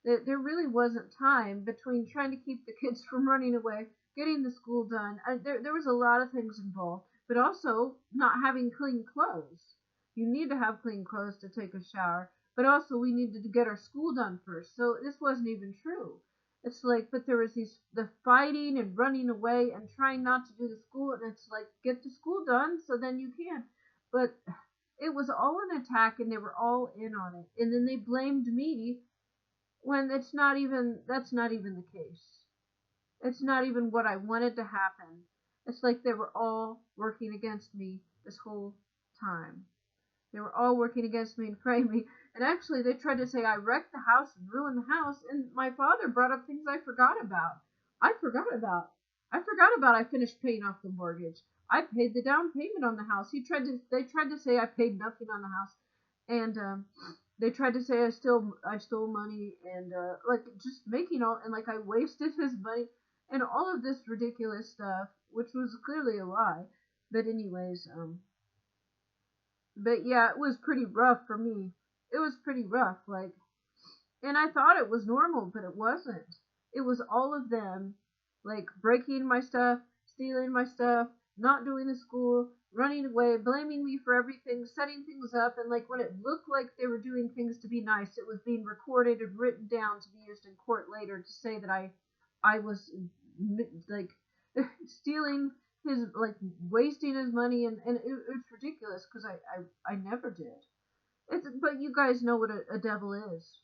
There really wasn't time between trying to keep the kids from running away, getting the school done. There was a lot of things involved, but also not having clean clothes. You need to have clean clothes to take a shower, but also we needed to get our school done first. So this wasn't even true. It's like, but there was the fighting and running away and trying not to do the school, and it's like, get the school done so then you can. But it was all an attack, and they were all in on it. And then they blamed me when that's not even the case. It's not even what I wanted to happen. It's like they were all working against me this whole time. They were all working against me and praying me. And actually, they tried to say I wrecked the house and ruined the house. And my father brought up things I forgot about. I forgot about I finished paying off the mortgage. I paid the down payment on the house. They tried to say I paid nothing on the house. And they tried to say I stole money, and just making all, and I wasted his money and all of this ridiculous stuff, which was clearly a lie. But anyways, but yeah, it was pretty rough for me. It was pretty rough, and I thought it was normal, but it wasn't. It was all of them, breaking my stuff, stealing my stuff, not doing the school, running away, blaming me for everything, setting things up, and when it looked like they were doing things to be nice, it was being recorded and written down to be used in court later to say that I was stealing his, wasting his money, and it's ridiculous because I never did. But you guys know what a devil is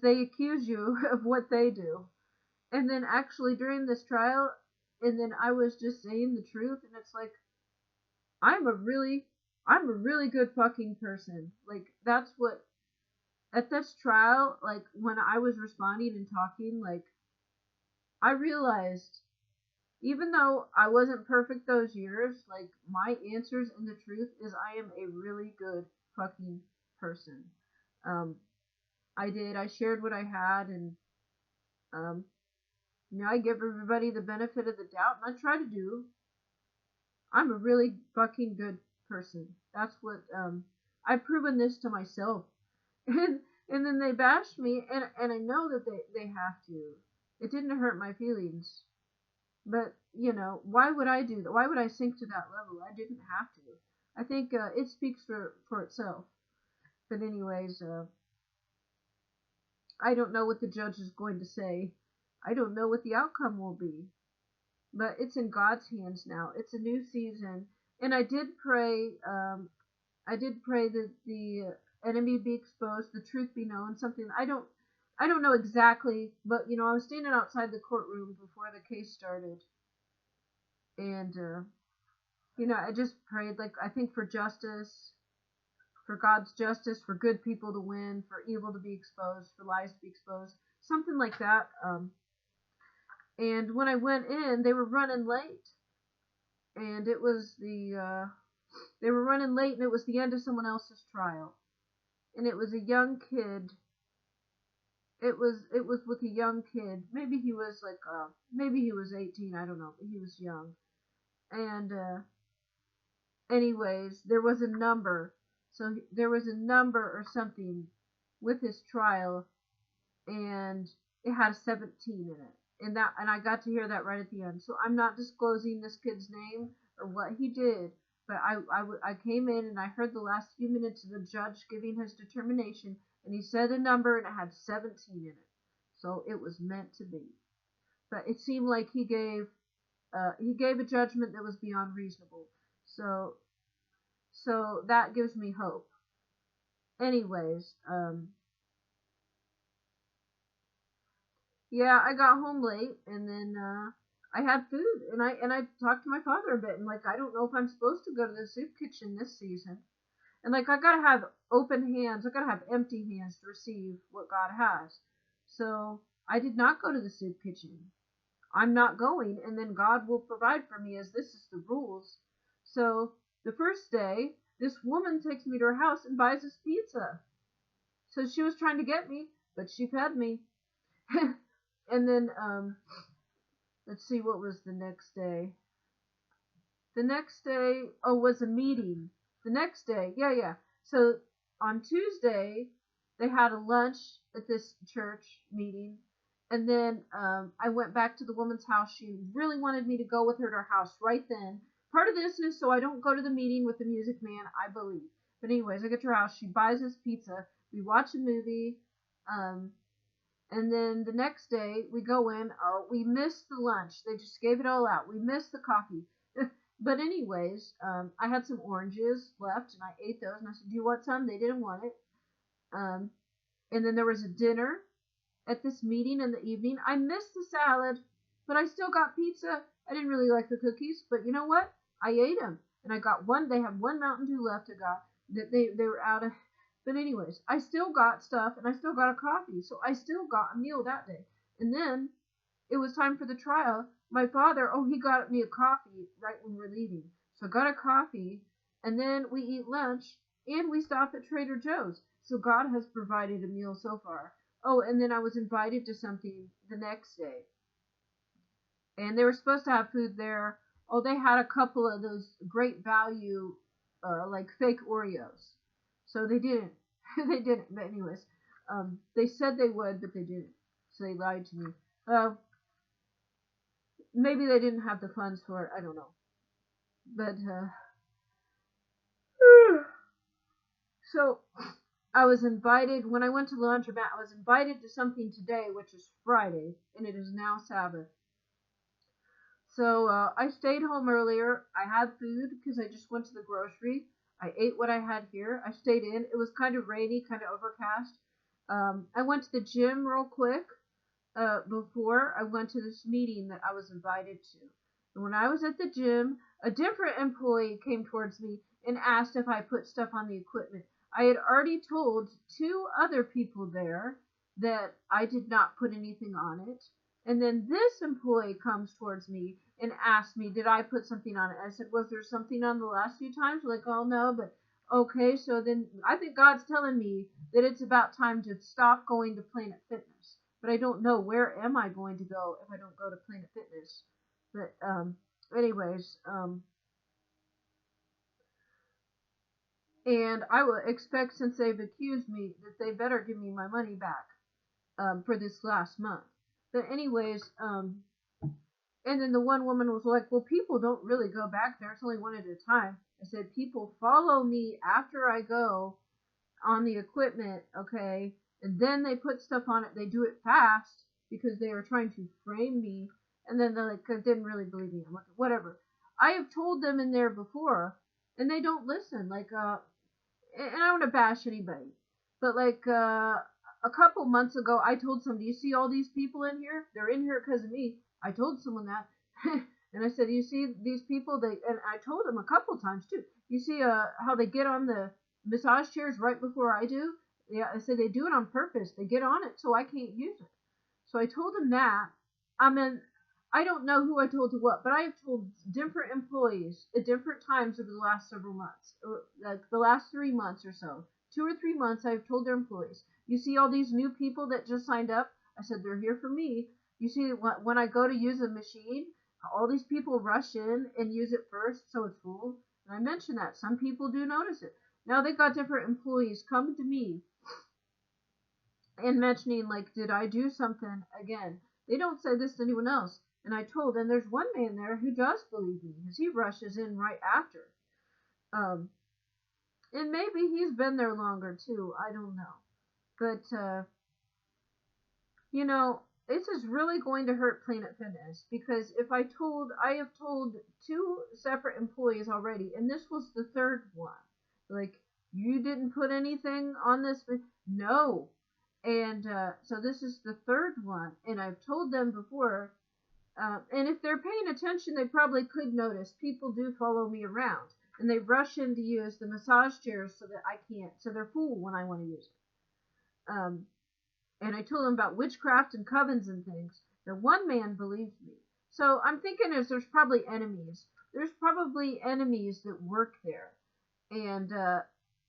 they accuse you of what they do, and then actually during this trial, and then I was just saying the truth, and it's like I'm a really good fucking person. That's what at this trial, when I was responding and talking, I realized, even though I wasn't perfect those years, my answers and the truth is I am a really good fucking person. Um, I did. I shared what I had, and um, I give everybody the benefit of the doubt, and I try to do. I'm a really fucking good person. That's what I've proven this to myself. And then they bashed me, and I know that they have to. It didn't hurt my feelings, but why would I do that? Why would I sink to that level? I didn't have to. I think it speaks for itself. But anyways, I don't know what the judge is going to say. I don't know what the outcome will be. But it's in God's hands now. It's a new season, and I did pray. I did pray that the enemy be exposed, the truth be known. Something I don't know exactly, but I was standing outside the courtroom before the case started, and I just prayed, like, I think for justice, for God's justice, for good people to win, for evil to be exposed, for lies to be exposed, something like that. And when I went in, they were running late, and it was they were running late, and it was the end of someone else's trial, and it was a young kid. It was with a young kid. Maybe he was maybe he was 18. I don't know. But he was young, and anyways, there was a number. So there was a number or something with his trial, and it had 17 in it. And I got to hear that right at the end. So I'm not disclosing this kid's name or what he did, but I came in and I heard the last few minutes of the judge giving his determination, and he said a number and it had 17 in it. So it was meant to be. But it seemed like he gave a judgment that was beyond reasonable. So that gives me hope. Anyways, yeah, I got home late, and then I had food, and I talked to my father a bit, and I don't know if I'm supposed to go to the soup kitchen this season, and I gotta have open hands, I gotta have empty hands to receive what God has. So I did not go to the soup kitchen. I'm not going, and then God will provide for me, as this is the rules. So the first day, this woman takes me to her house and buys us pizza. So she was trying to get me, but she fed me. And then, let's see, what was the next day? The next day, was a meeting. The next day, yeah. So on Tuesday, they had a lunch at this church meeting. And then I went back to the woman's house. She really wanted me to go with her to her house right then. Part of this is so I don't go to the meeting with the music man, I believe. But anyways, I get to her house. She buys us pizza. We watch a movie. And then the next day, we go in. Oh, we missed the lunch. They just gave it all out. We missed the coffee. But anyways, I had some oranges left, and I ate those. And I said, do you want some? They didn't want it. And then there was a dinner at this meeting in the evening. I missed the salad, but I still got pizza. I didn't really like the cookies, but you know what? I ate them. And I got one. They had one Mountain Dew left. I got that they were out of. But anyways, I still got stuff, and I still got a coffee. So I still got a meal that day. And then it was time for the trial. My father, he got me a coffee right when we were leaving. So I got a coffee, and then we eat lunch, and we stop at Trader Joe's. So God has provided a meal so far. Oh, and then I was invited to something the next day. And they were supposed to have food there. Oh, they had a couple of those great value, like fake Oreos. So they didn't. They didn't. But anyways, they said they would, but they didn't. So they lied to me. Maybe they didn't have the funds for it. I don't know. But so I was invited when I went to the laundromat. I was invited to something today, which is Friday, and it is now Sabbath. So I stayed home earlier. I had food because I just went to the grocery. I ate what I had here. I stayed in. It was kind of rainy, kind of overcast. I went to the gym real quick before I went to this meeting that I was invited to. And when I was at the gym, a different employee came towards me and asked if I put stuff on the equipment. I had already told 2 other people there that I did not put anything on it. And then this employee comes towards me and asks me, did I put something on it? I said, was there something on the last few times? Like, oh no, but Okay, so then I think God's telling me that it's about time to stop going to Planet Fitness. But I don't know, where am I going to go if I don't go to Planet Fitness. But anyways, and I will expect, since they've accused me, that they better give me my money back for this last month. But anyways, and then the one woman was like, well, people don't really go back there. It's only one at a time. I said, people follow me after I go on the equipment, okay? And then they put stuff on it. They do it fast because they are trying to frame me. And then they like didn't really believe me. I'm like, whatever. I have told them in there before, and they don't listen. Like, and I don't want to bash anybody, but like a couple months ago, I told somebody, you see all these people in here? They're in here because of me. I told someone that. And I said, you see these people? And I told them a couple times too. You see how they get on the massage chairs right before I do? Yeah, I said they do it on purpose. They get on it so I can't use it. So I told them that. I mean, I don't know who I told to what, but I have told different employees at different times over the last several months, or like the last 3 months or so. 2 or 3 months, I've told their employees, you see all these new people that just signed up? I said, they're here for me. You see, when I go to use a machine, all these people rush in and use it first, so it's full. And I mentioned that. Some people do notice it. Now they've got different employees coming to me and mentioning, like, did I do something again? They don't say this to anyone else. And I told, and there's one man there who does believe me, because he rushes in right after. And maybe he's been there longer too. I don't know. But, you know, this is really going to hurt Planet Fitness, because I have told 2 separate employees already, and this was the 3rd one. Like, you didn't put anything on this? No. And so this is the 3rd one, and I've told them before, and if they're paying attention, they probably could notice people do follow me around, and they rush in to use the massage chairs so that I can't, so they're full when I want to use it. And I told them about witchcraft and covens and things. The one man believed me. So I'm thinking there's probably enemies. There's probably enemies that work there. And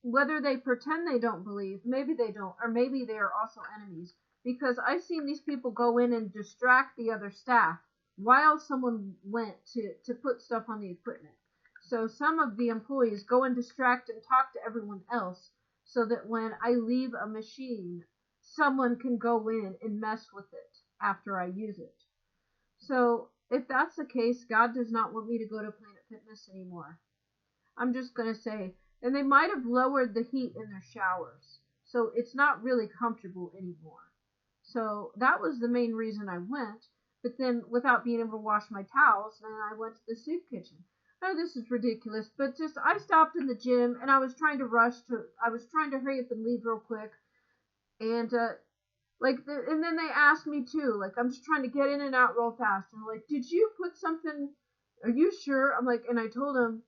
whether they pretend they don't believe, maybe they don't, or maybe they are also enemies. Because I've seen these people go in and distract the other staff while someone went to put stuff on the equipment. So some of the employees go and distract and talk to everyone else so that when I leave a machine, someone can go in and mess with it after I use it. So if that's the case, God does not want me to go to Planet Fitness anymore. I'm just going to say, and they might have lowered the heat in their showers, so it's not really comfortable anymore. So that was the main reason I went. But then, without being able to wash my towels, then I went to the soup kitchen. Oh, this is ridiculous, but just I stopped in the gym and I was trying to hurry up and leave real quick. And and then they asked me too, like, I'm just trying to get in and out real fast. And they're like, did you put something? Are you sure? I'm like, and I told him,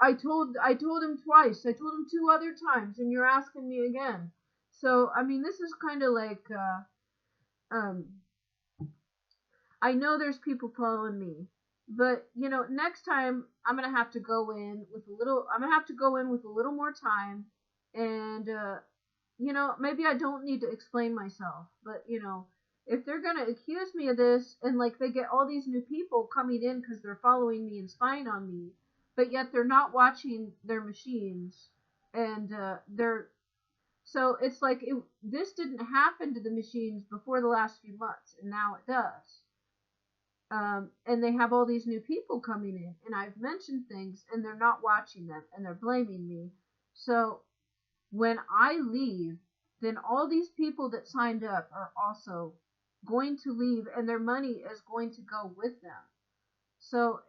I told him twice. I told him 2 other times, and you're asking me again. So I mean, this is kind of like, I know there's people following me, but you know, next time I'm gonna have to go in with a little more time, and you know, maybe I don't need to explain myself, but you know, if they're gonna accuse me of this, and like they get all these new people coming in because they're following me and spying on me, but yet they're not watching their machines, and so it's like this didn't happen to the machines before the last few months, and now it does. And they have all these new people coming in, and I've mentioned things, and they're not watching them, and they're blaming me. So when I leave, then all these people that signed up are also going to leave, and their money is going to go with them. So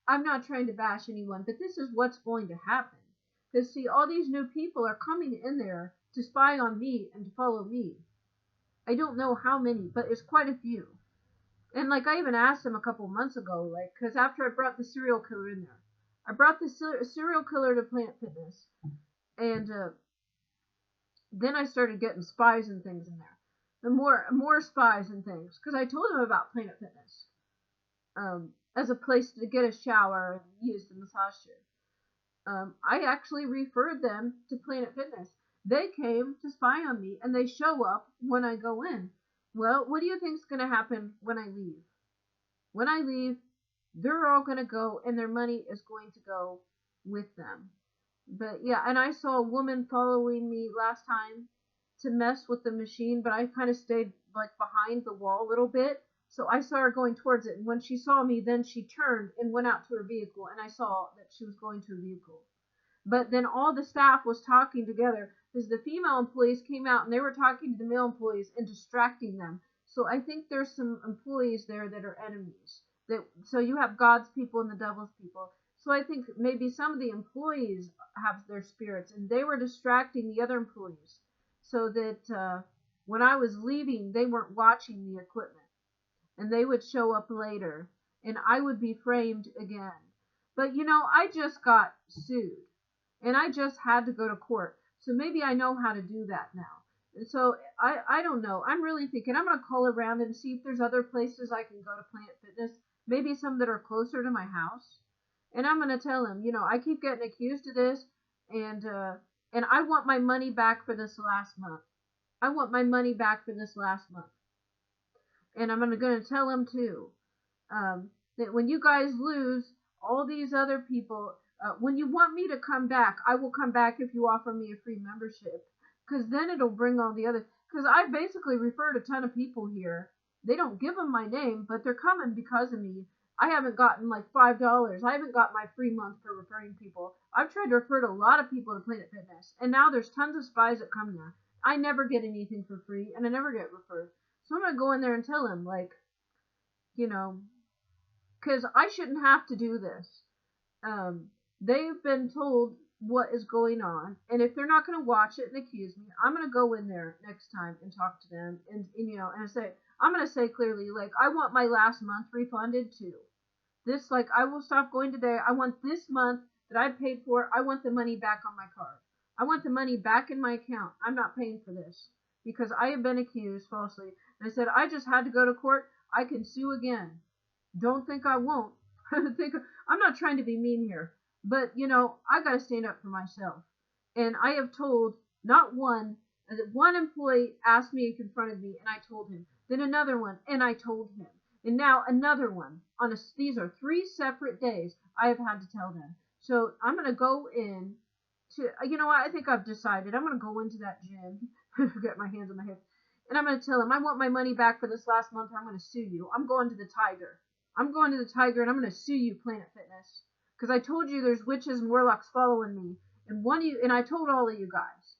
I'm not trying to bash anyone, but this is what's going to happen. Because see, all these new people are coming in there to spy on me and to follow me. I don't know how many, but it's quite a few. And like I even asked him a couple months ago, like, because after I brought the serial killer in there, I brought the serial killer to Planet Fitness, and then I started getting spies and things in there, and more spies and things, because I told him about Planet Fitness, as a place to get a shower and use the massage chair. I actually referred them to Planet Fitness. They came to spy on me, and they show up when I go in. Well, what do you think's going to happen when I leave? When I leave, they're all going to go, and their money is going to go with them. But yeah, and I saw a woman following me last time to mess with the machine, but I kind of stayed like behind the wall a little bit. So I saw her going towards it, and when she saw me, then she turned and went out to her vehicle, and I saw that she was going to a vehicle. But then all the staff was talking together because the female employees came out and they were talking to the male employees and distracting them. So I think there's some employees there that are enemies. So you have God's people and the devil's people. So I think maybe some of the employees have their spirits and they were distracting the other employees so that when I was leaving, they weren't watching the equipment and they would show up later and I would be framed again. But I just got sued and I just had to go to court. So maybe I know how to do that now. And so I don't know. I'm really thinking I'm going to call around and see if there's other places I can go to Planet Fitness. Maybe some that are closer to my house. And I'm going to tell him, I keep getting accused of this and I want my money back for this last month. I want my money back for this last month. And I'm going to tell him too that when you guys lose, all these other people, when you want me to come back, I will come back if you offer me a free membership. Because then it'll bring all the other. Because I basically referred a ton of people here. They don't give them my name, but they're coming because of me. I haven't gotten like $5. I haven't got my free month for referring people. I've tried to refer to a lot of people to Planet Fitness. And now there's tons of spies that come there. I never get anything for free, and I never get referred. So I'm going to go in there and tell him, like, because I shouldn't have to do this. They've been told what is going on, and if they're not going to watch it and accuse me, I'm going to go in there next time and talk to them, and I'm going to say clearly, like, I want my last month refunded too. This, like, I will stop going today. I want this month that I paid for. I want the money back on my card. I want the money back in my account. I'm not paying for this because I have been accused falsely. And I said, I just had to go to court. I can sue again. Don't think I won't. I'm not trying to be mean here, but I got to stand up for myself. And I have told not one employee asked me and confronted me, and I told him. Then another one, and I told him. And now another one. These are 3 separate days I have had to tell them. So I'm going to go in to, I think I've decided. I'm going to go into that gym, get my hands on my hips, and I'm going to tell him, I want my money back for this last month or I'm going to sue you. I'm going to the Tiger. I'm going to the Tiger and I'm going to sue you, Planet Fitness. Because I told you there's witches and warlocks following me. And I told all of you guys.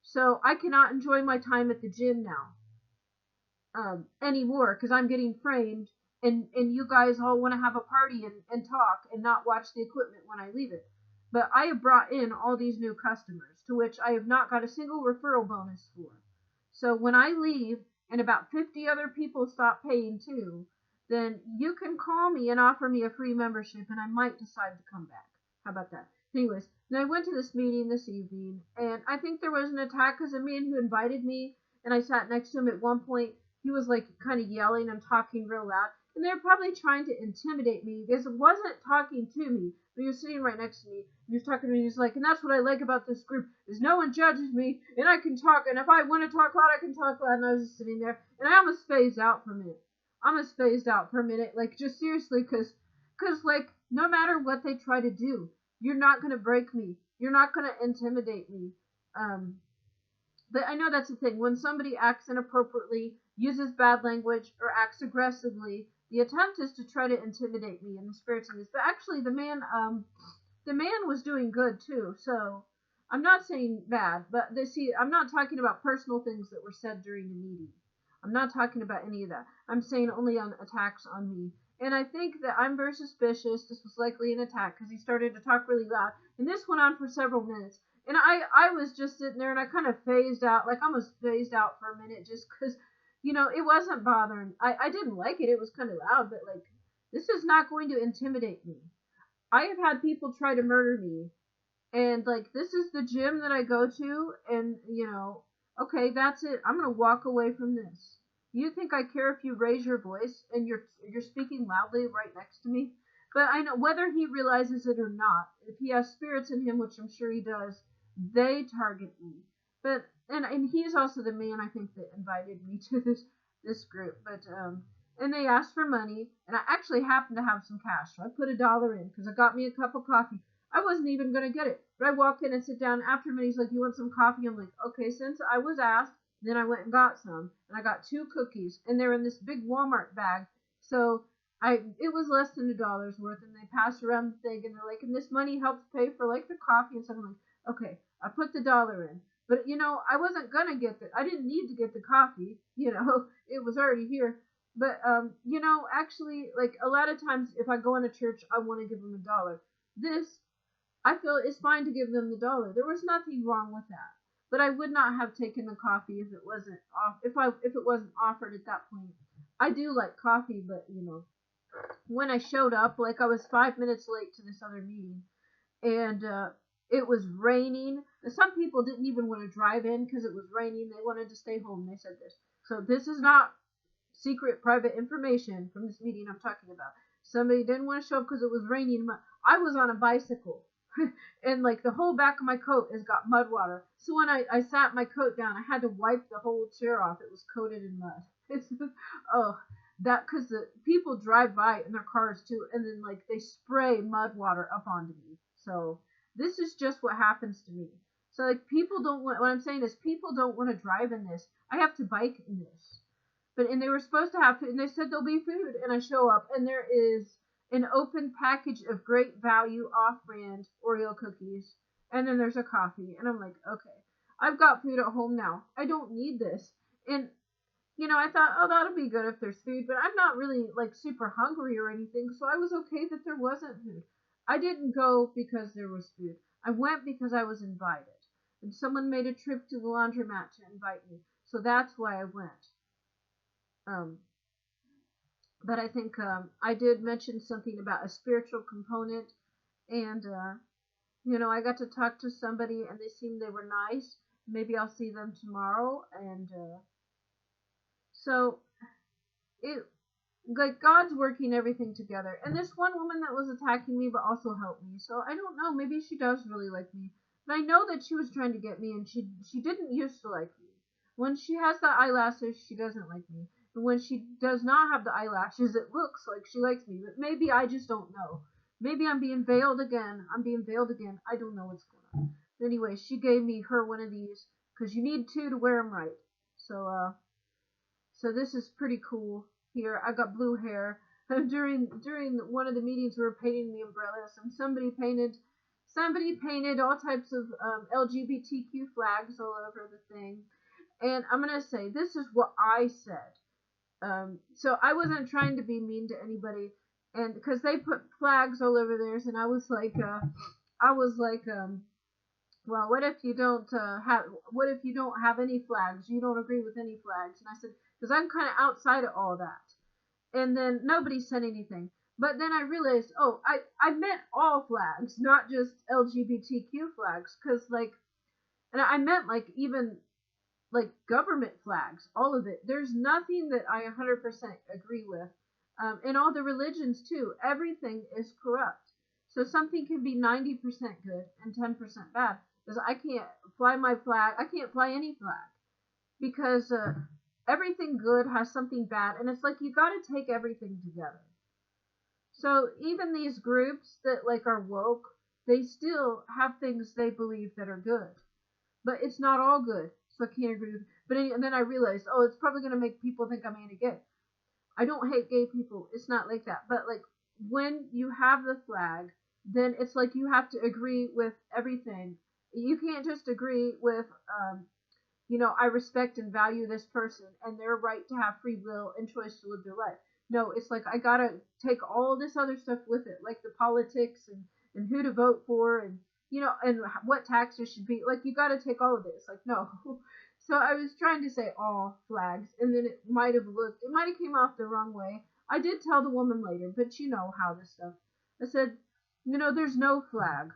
So I cannot enjoy my time at the gym now. Anymore. Because I'm getting framed. And you guys all want to have a party and talk and not watch the equipment when I leave it. But I have brought in all these new customers, to which I have not got a single referral bonus for. So when I leave, and about 50 other people stop paying too, then you can call me and offer me a free membership, and I might decide to come back. How about that? Anyways, then I went to this meeting this evening, and I think there was an attack because a man who invited me, and I sat next to him at one point, he was like kind of yelling and talking real loud. And they're probably trying to intimidate me because it wasn't talking to me, but he was sitting right next to me. And he was talking to me. He's like, and that's what I like about this group is no one judges me, and I can talk. And if I want to talk loud, I can talk loud. And I was just sitting there, and I almost phased out for a minute. Like, just seriously, because like, no matter what they try to do, you're not gonna break me. You're not gonna intimidate me. But I know that's the thing. When somebody acts inappropriately, uses bad language, or acts aggressively, the attempt is to try to intimidate me and the spirits in this. But actually, the man was doing good too. So I'm not saying bad, but I'm not talking about personal things that were said during the meeting. I'm not talking about any of that. I'm saying only on attacks on me. And I think that I'm very suspicious. This was likely an attack because he started to talk really loud, and this went on for several minutes. And I was just sitting there, and I kind of phased out, like almost phased out for a minute, just because. It wasn't bothering. I didn't like it. It was kind of loud, but like, this is not going to intimidate me. I have had people try to murder me, and like, this is the gym that I go to, and okay, that's it. I'm gonna walk away from this. You think I care if you raise your voice and you're speaking loudly right next to me? But I know whether he realizes it or not, if he has spirits in him, which I'm sure he does, they target me. But and he's also the man I think that invited me to this group. But and they asked for money, and I actually happened to have some cash, so I put $1 in because I got me a cup of coffee. I wasn't even gonna get it, but I walk in and sit down after him, and he's like, "You want some coffee?" I'm like, "Okay." Since I was asked, then I went and got some, and I got 2 cookies, and they're in this big Walmart bag. So it was less than $1 worth, and they passed around the thing, and they're like, and this money helps pay for like the coffee and stuff. I'm like, okay, I put the $1 in, but I wasn't gonna get I didn't need to get the coffee, it was already here. But actually, like a lot of times, if I go in a church, I want to give them $1. This I feel it's fine to give them the $1. There was nothing wrong with that. But I would not have taken the coffee if it wasn't if it wasn't offered at that point. I do like coffee, but when I showed up, like I was 5 minutes late to this other meeting, and it was raining. Some people didn't even want to drive in because it was raining. They wanted to stay home. They said this. So this is not secret private information from this meeting I'm talking about. Somebody didn't want to show up because it was raining. I was on a bicycle. And like the whole back of my coat has got mud water. So when I sat my coat down, I had to wipe the whole chair off. It was coated in mud. It's oh that because the people drive by in their cars too, and then like they spray mud water up onto me. So this is just what happens to me. So like people don't want. What I'm saying is people don't want to drive in this. I have to bike in this. And they were supposed to have food, and they said there'll be food, and I show up, and there is an open package of great value off-brand Oreo cookies, and then there's a coffee, and I'm like, okay, I've got food at home now. I don't need this. And I thought, oh, that'll be good if there's food, but I'm not really like super hungry or anything, so I was okay that there wasn't food. I didn't go because there was food. I went because I was invited, and someone made a trip to the laundromat to invite me, so that's why I went. Um, but I think I did mention something about a spiritual component, and I got to talk to somebody, and they were nice. Maybe I'll see them tomorrow, and so it like God's working everything together. And this one woman that was attacking me, but also helped me. So I don't know. Maybe she does really like me, but I know that she was trying to get me, and she didn't used to like me. When she has the eyelashes, she doesn't like me. And when she does not have the eyelashes, it looks like she likes me. But maybe I just don't know. Maybe I'm being veiled again. I don't know what's going on. But anyway, she gave me her one of these because you need 2 to wear them right. So this is pretty cool. Here, I got blue hair. During one of the meetings, we were painting the umbrellas, and somebody painted all types of LGBTQ flags all over the thing. And I'm gonna say this is what I said. So I wasn't trying to be mean to anybody, and because they put flags all over theirs, and I was like, well, what if you don't have any flags? You don't agree with any flags? And I said, because I'm kind of outside of all that. And then nobody said anything. But then I realized, oh, I meant all flags, not just LGBTQ flags, because and I meant even government flags, all of it. There's nothing that I 100% agree with. In all the religions too, everything is corrupt. So something can be 90% good and 10% bad. Because I can't fly my flag, I can't fly any flag. Because everything good has something bad, and it's like you got to take everything together. So even these groups that are woke, they still have things they believe that are good. But it's not all good. So I can't agree with it. But and then I realized, oh, it's probably going to make people think I'm anti-gay. I don't hate gay people. It's not like that. But when you have the flag, then it's like you have to agree with everything. You can't just agree with, I respect and value this person and their right to have free will and choice to live their life. No, it's like I gotta take all this other stuff with it, like the politics and who to vote for and and what taxes should be. Like you gotta take all of this. Like no. So I was trying to say all flags, and then it might have came off the wrong way. I did tell the woman later, but you know how this stuff. I said, there's no flag.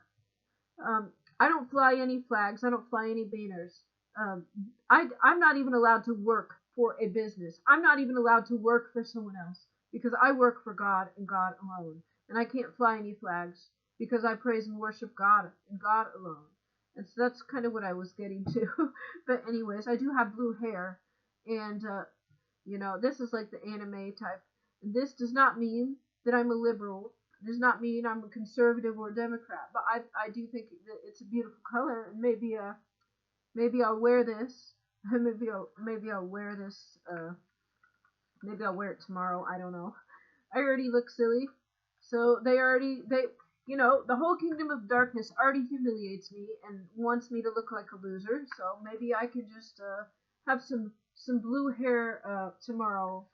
I don't fly any flags. I don't fly any banners. I'm not even allowed to work for a business. I'm not even allowed to work for someone else because I work for God and God alone. and I can't fly any flags because I praise and worship God and God alone. And so that's kind of what I was getting to. But anyways, I do have blue hair, and this is like the anime type. This does not mean that I'm a liberal. It does not mean I'm a conservative or a Democrat. But I do think that it's a beautiful color, and maybe I'll wear this. Maybe I'll wear this. Maybe I'll wear it tomorrow. I don't know. I already look silly, so the whole kingdom of darkness already humiliates me and wants me to look like a loser. So maybe I could just have some blue hair tomorrow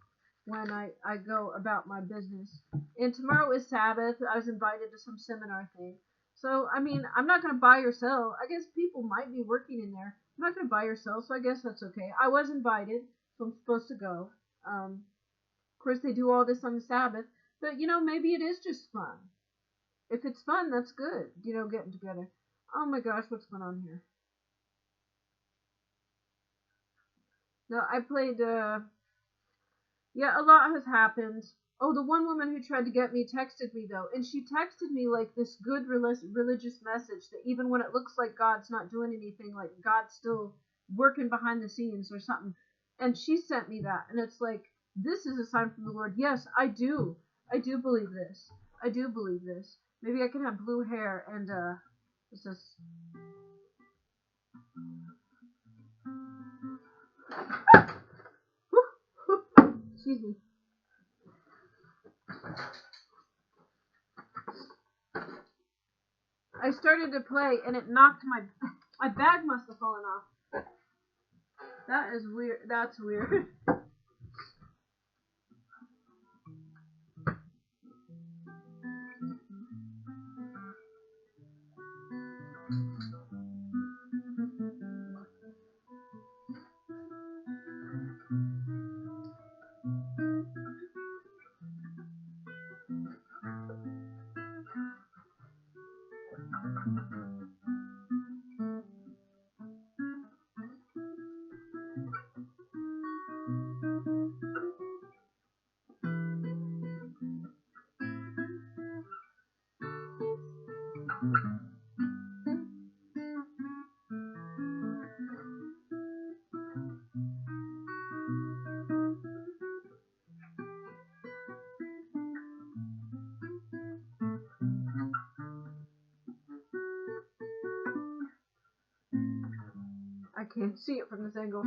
when I go about my business. And tomorrow is Sabbath. I was invited to some seminar thing. So I mean, I'm not gonna buy or sell. I guess people might be working in there. I'm not gonna buy or sell, so I guess that's okay. I was invited, so I'm supposed to go. Of course, they do all this on the Sabbath, but maybe it is just fun. If it's fun, that's good. Getting together. Oh my gosh, what's going on here? No, I played. Yeah, a lot has happened. Oh, the one woman who tried to get me texted me though, and she texted me like this good religious message that even when it looks like God's not doing anything, like God's still working behind the scenes or something. And she sent me that, and it's like, this is a sign from the Lord. Yes, I do. I do believe this. I do believe this. Maybe I can have blue hair and what's this? Excuse me. I started to play and it knocked my bag must have fallen off. That is weird. That's weird. I can't see it from this angle.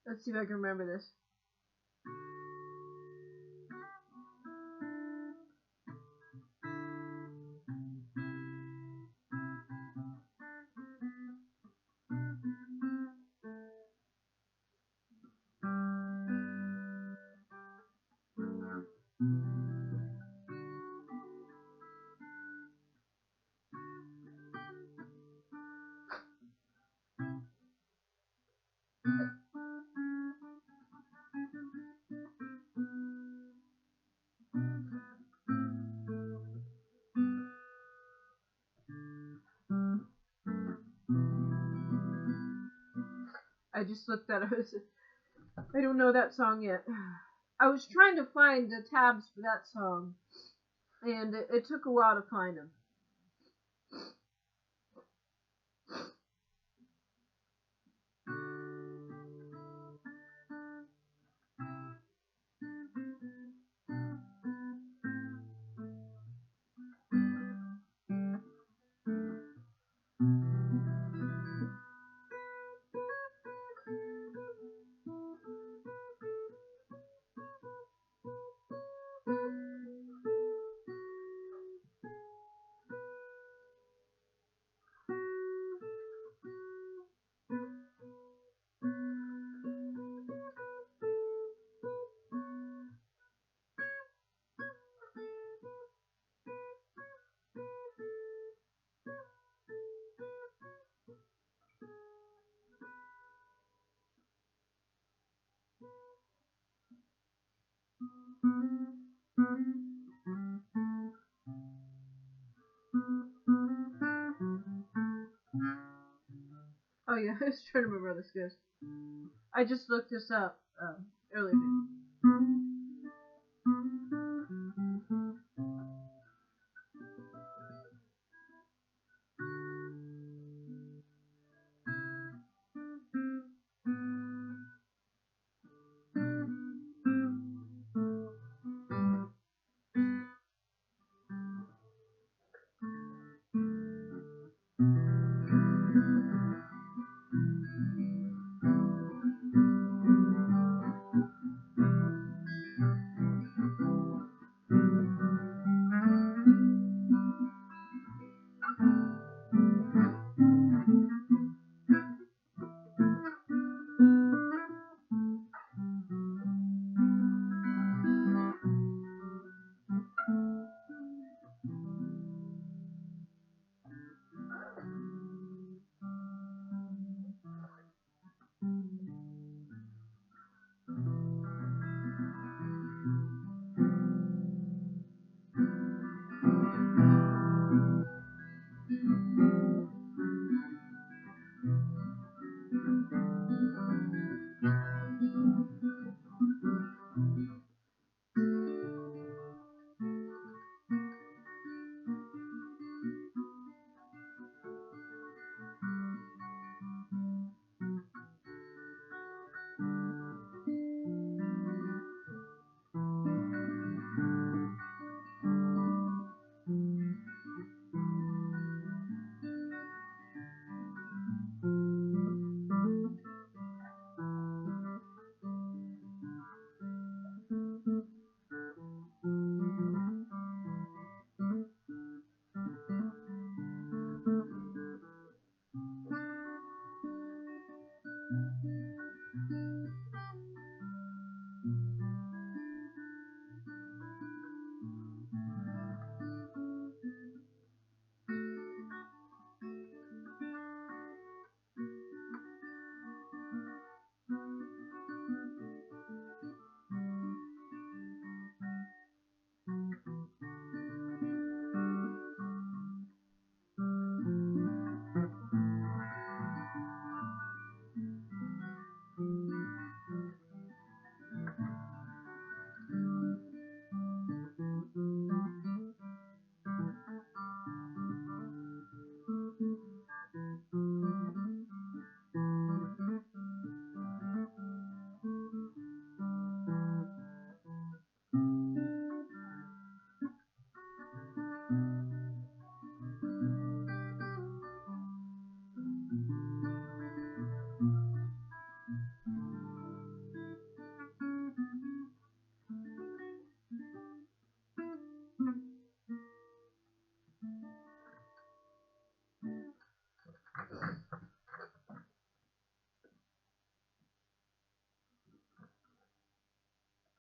Let's see if I can remember this. I just looked at it. I don't know that song yet. I was trying to find the tabs for that song, and it took a while to find them. Oh yeah, I was trying to remember how this goes. I just looked this up earlier.